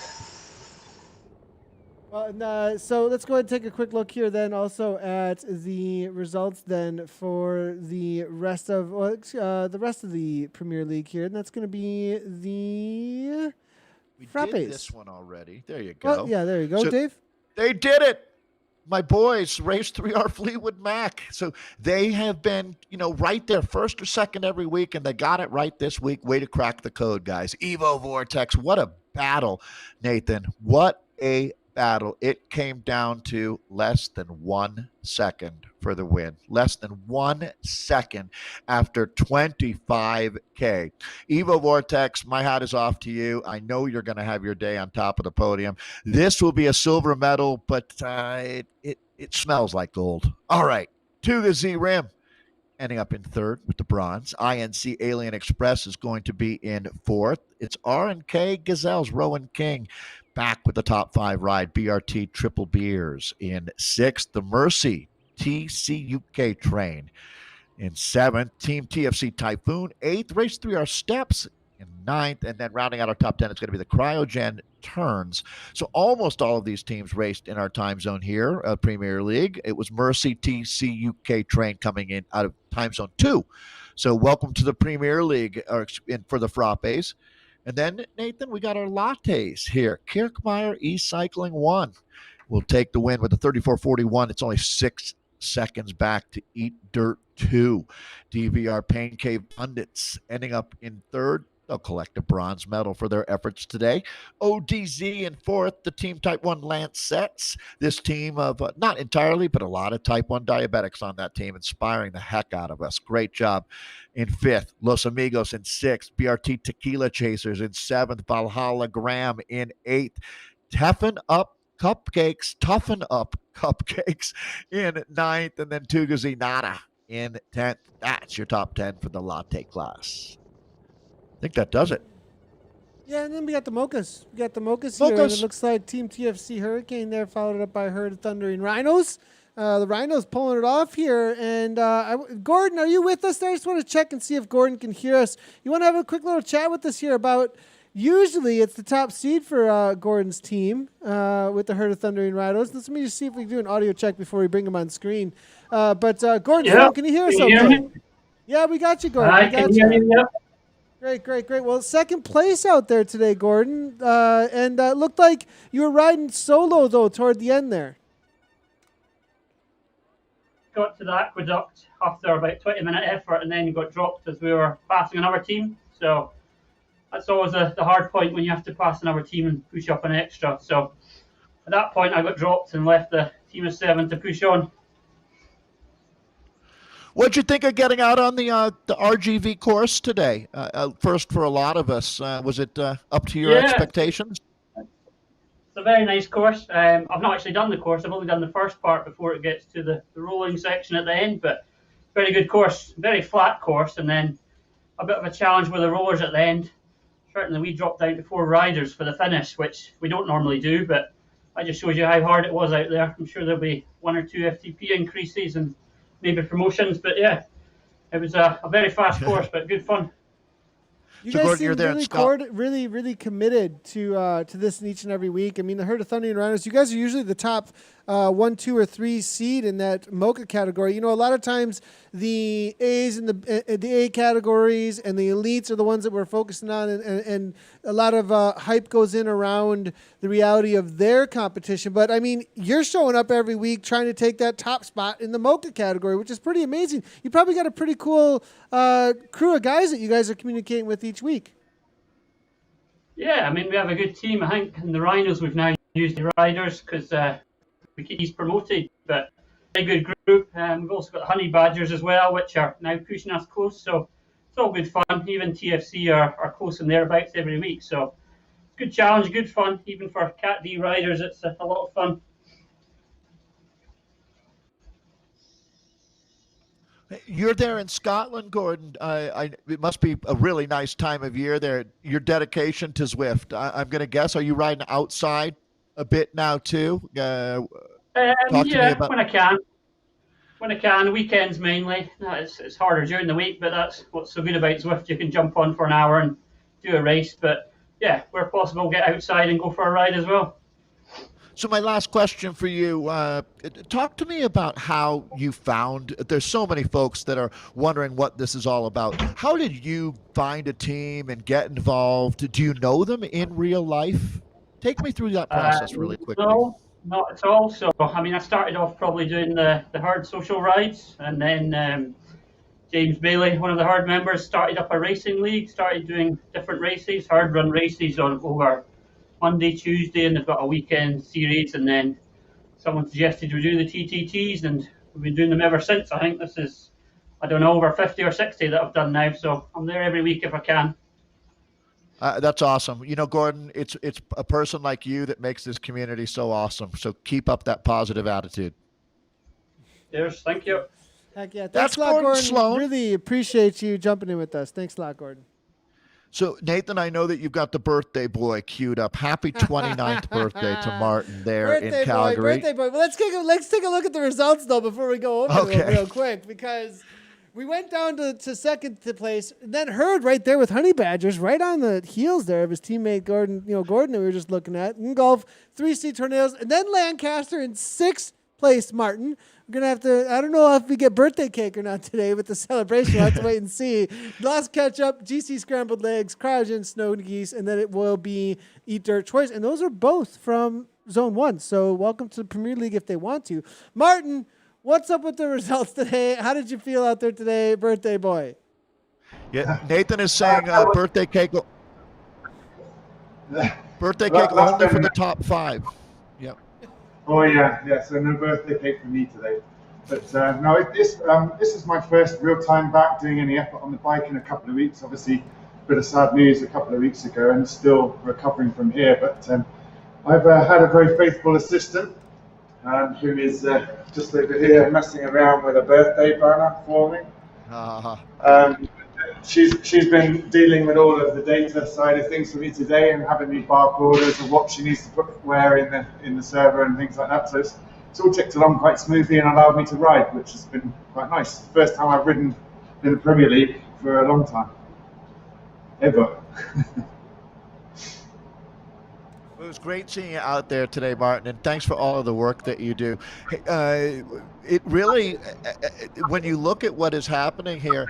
Well, and, so let's go ahead and take a quick look here then also at the results then for the rest of the Premier League here. And that's going to be the We Frappes. did this one already. There you go. Well, yeah, there you go, So Dave. they did it. My boys, Race 3R Fleetwood Mac. So they have been, right there first or second every week, and they got it right this week. Way to crack the code, guys. Evo Vortex, what a battle, Nathan. What a battle. It came down to less than 1 second for the win. Less than 1 second after 25K. Evo Vortex, my hat is off to you. I know you're going to have your day on top of the podium. This will be a silver medal, but it smells like gold. All right, to the Z Rim, ending up in third with the bronze. INC Alien Express is going to be in fourth. It's R&K Gazelles, Rowan King, back with the top 5 ride. BRT Triple Beers in sixth. The Mercy TCUK train in seventh. Team TFC Typhoon, eighth. Race 3R Steps in ninth, and then rounding out our top 10, it's going to be the Cryogen Turns. So almost all of these teams raced in our time zone here, Premier League. It was Mercy TC UK train coming in out of time zone 2. So welcome to the Premier League for the Frappes. And then, Nathan, we got our lattes here. Kirkmeyer E-Cycling 1 will take the win with a 34.41. It's only 6 seconds back to Eat Dirt 2. DVR Pain Cave Pundits ending up in third. They'll collect a bronze medal for their efforts today. ODZ in fourth, the Team Type 1 Lancets. This team of, not entirely, but a lot of Type 1 diabetics on that team, inspiring the heck out of us. Great job. In fifth, Los Amigos in sixth. BRT Tequila Chasers in seventh. Valhalla Graham in eighth. Toughen up Cupcakes in ninth, and then Tugazi Nada in 10th. That's your top 10 for the latte class. I think that does it. Yeah, and then we got the Mochas. We got the Mochas here, and it looks like Team TFC Hurricane there, followed up by Herd of Thundering Rhinos. The Rhinos pulling it off here. And Gordon, are you with us there? I just want to check and see if Gordon can hear us. You want to have a quick little chat with us here about, usually it's the top seed for Gordon's team with the Herd of Thundering Rhinos. Let me just see if we can do an audio check before we bring him on screen. But Gordon, can you hear us okay? Yeah, we got you, Gordon. I can hear you, yep. Great. Well, second place out there today, Gordon. And looked like you were riding solo, though, toward the end there. Got to the aqueduct after about 20-minute effort and then got dropped as we were passing another team. So that's always the hard point when you have to pass another team and push up an extra. So at that point, I got dropped and left the team of 7 to push on. What'd you think of getting out on the RGV course today? First for a lot of us. Was it up to your expectations? It's a very nice course. I've not actually done the course. I've only done the first part before it gets to the rolling section at the end, but very good course. Very flat course, and then a bit of a challenge with the rollers at the end. Certainly we dropped down to 4 riders for the finish, which we don't normally do, but that just shows you how hard it was out there. I'm sure there'll be 1 or 2 FTP increases and maybe promotions, but yeah, it was a very fast course, but good fun. You guys seem really committed to this each and every week. I mean, the Herd of Thundering Rhinos, you guys are usually the top 1, 2, or 3 seed in that Mocha category. You know, a lot of times the A's and the A categories and the elites are the ones that we're focusing on, and a lot of hype goes in around the reality of their competition. But I mean, you're showing up every week trying to take that top spot in the Mocha category, which is pretty amazing. You probably got a pretty cool crew of guys that you guys are communicating with each week. Yeah, I mean, we have a good team. I think in the Rhinos we've now used the riders because we keep these promoted, but a good group. We've also got Honey Badgers as well, which are now pushing us close. So it's all good fun. Even TFC are close in thereabouts every week. So good challenge, good fun. Even for Cat D riders, it's a lot of fun. You're there in Scotland, Gordon. It must be a really nice time of year there. Your dedication to Zwift, I'm going to guess. Are you riding outside a bit now too? Yeah, when I can. When I can, weekends mainly. It's harder during the week, but that's what's so good about Zwift. You can jump on for an hour and do a race. But yeah, where possible, get outside and go for a ride as well. So my last question for you, talk to me about how you found, there's so many folks that are wondering what this is all about. How did you find a team and get involved? Do you know them in real life? Take me through that process really quickly. No, not at all. So, I mean, I started off probably doing the hard social rides, and then James Bailey, one of the hard members, started up a racing league, started doing different races, hard run races on over Monday, Tuesday, and they've got a weekend series, and then someone suggested we do the TTTs, and we've been doing them ever since. I think this is, I don't know, over 50 or 60 that I've done now, so I'm there every week if I can. That's awesome. You know, Gordon, it's a person like you that makes this community so awesome. So keep up that positive attitude. Cheers, thank you. Heck yeah. Thanks That's a lot, Gordon Gordon. Sloan. Really appreciate you jumping in with us. Thanks a lot, Gordon. So, Nathan, I know that you've got the birthday boy queued up. Happy 29th birthday to Martin there Birthday in Calgary. Birthday boy. Well, let's take a look at the results, though, before we go over them real quick, because we went down to second place, and then Hurd right there with Honey Badgers, right on the heels there of his teammate Gordon that we were just looking at. In golf, 3C Tornadoes, and then Lancaster in sixth place, Martin. We're going to have to, I don't know if we get birthday cake or not today with the celebration. We'll have to wait and see. Lost Ketchup, GC Scrambled Legs, Cryogen Snow Geese, and then it will be Eat Dirt Choice. And those are both from Zone 1. So welcome to the Premier League if they want to. Martin, what's up with the results today? How did you feel out there today, birthday boy? Yeah, Nathan is saying birthday cake. Birthday cake only for the top 5. Yep. Oh yeah. So no birthday cake for me today. But no, this is my first real time back doing any effort on the bike in a couple of weeks. Obviously, a bit of sad news a couple of weeks ago, and still recovering from here. But I've had a very faithful assistant who is just over here messing around with a birthday banner for me. She's been dealing with all of the data side of things for me today and having me bark orders of what she needs to put where in the server and things like that. So it's all ticked along quite smoothly and allowed me to ride, which has been quite nice. First time I've ridden in the Premier League for a long time, ever. It was great seeing you out there today, Martin, and thanks for all of the work that you do. It really, when you look at what is happening here,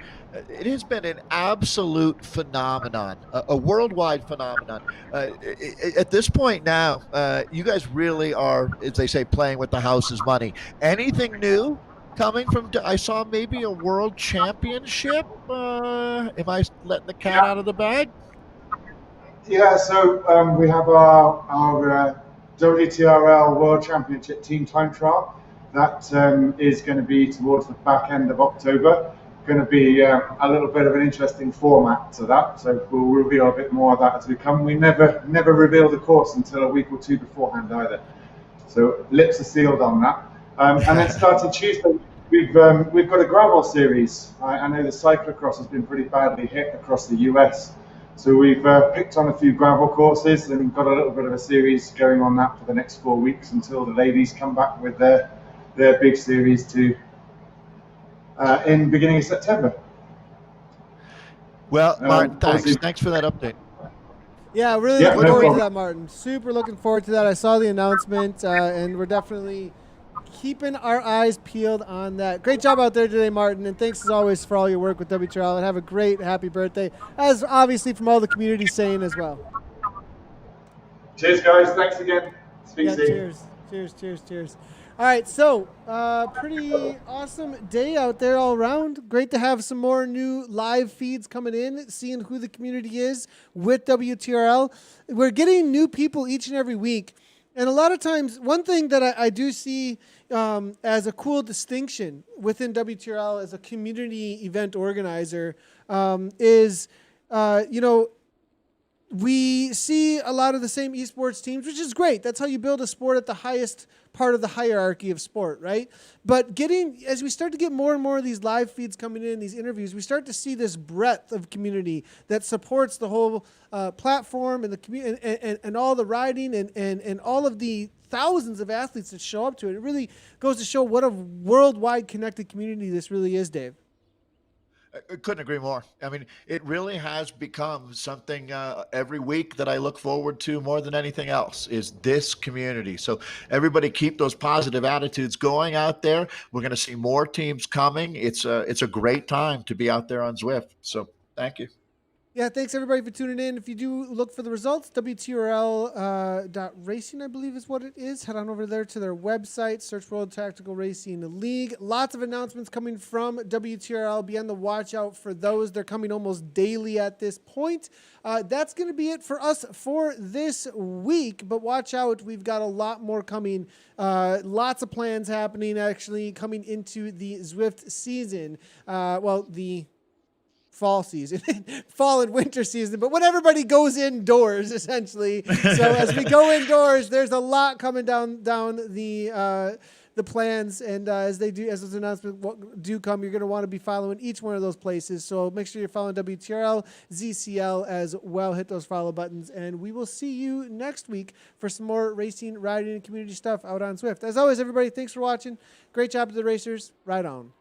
it has been an absolute phenomenon, a worldwide phenomenon. At this point now, you guys really are, as they say, playing with the house's money. Anything new coming from, I saw maybe a world championship? Am I letting the cat out of the bag? Yeah, so we have our WTRL World Championship Team Time Trial. That is going to be towards the back end of October. Going to be a little bit of an interesting format to that, so we'll reveal a bit more of that as we come. We never reveal the course until a week or two beforehand either, so lips are sealed on that. And then starting Tuesday, we've got a gravel series. I know the cyclocross has been pretty badly hit across the US. So we've picked on a few gravel courses and got a little bit of a series going on that for the next 4 weeks until the ladies come back with their big series in beginning of September. Well, Martin, thanks for that update. Yeah, really looking forward to that, Martin. Super looking forward to that. I saw the announcement, and we're definitely keeping our eyes peeled on that. Great job out there today, Martin, and thanks as always for all your work with WTRL, and have a great, happy birthday, as obviously from all the community saying as well. Cheers, guys. Thanks again. Speak soon. Cheers. All right, so pretty awesome day out there all around. Great to have some more new live feeds coming in, seeing who the community is with WTRL. We're getting new people each and every week. And a lot of times, one thing that I do see as a cool distinction within WTRL as a community event organizer is, we see a lot of the same esports teams, which is great. That's how you build a sport at the highest part of the hierarchy of sport, right? But as we start to get more and more of these live feeds coming in, these interviews, we start to see this breadth of community that supports the whole platform and the and all the riding and all of the thousands of athletes that show up to it. It really goes to show what a worldwide connected community this really is, Dave. I couldn't agree more. I mean, it really has become something every week that I look forward to more than anything else is this community. So everybody keep those positive attitudes going out there. We're going to see more teams coming. It's a great time to be out there on Zwift. So thank you. Yeah, thanks everybody for tuning in. If you do look for the results, WTRL Racing, I believe is what it is. Head on over there to their website, search World Tactical Racing League. Lots of announcements coming from WTRL. Be on the watch out for those. They're coming almost daily at this point. That's going to be it for us for this week, but watch out. We've got a lot more coming. Lots of plans happening actually coming into the Zwift season. The fall season, fall and winter season, but when everybody goes indoors, essentially. So as we go indoors, there's a lot coming down the plans, and as those announcements do come, you're going to want to be following each one of those places. So make sure you're following WTRL, ZCL as well. Hit those follow buttons, and we will see you next week for some more racing, riding, and community stuff out on Zwift. As always, everybody, thanks for watching. Great job to the racers. Ride on.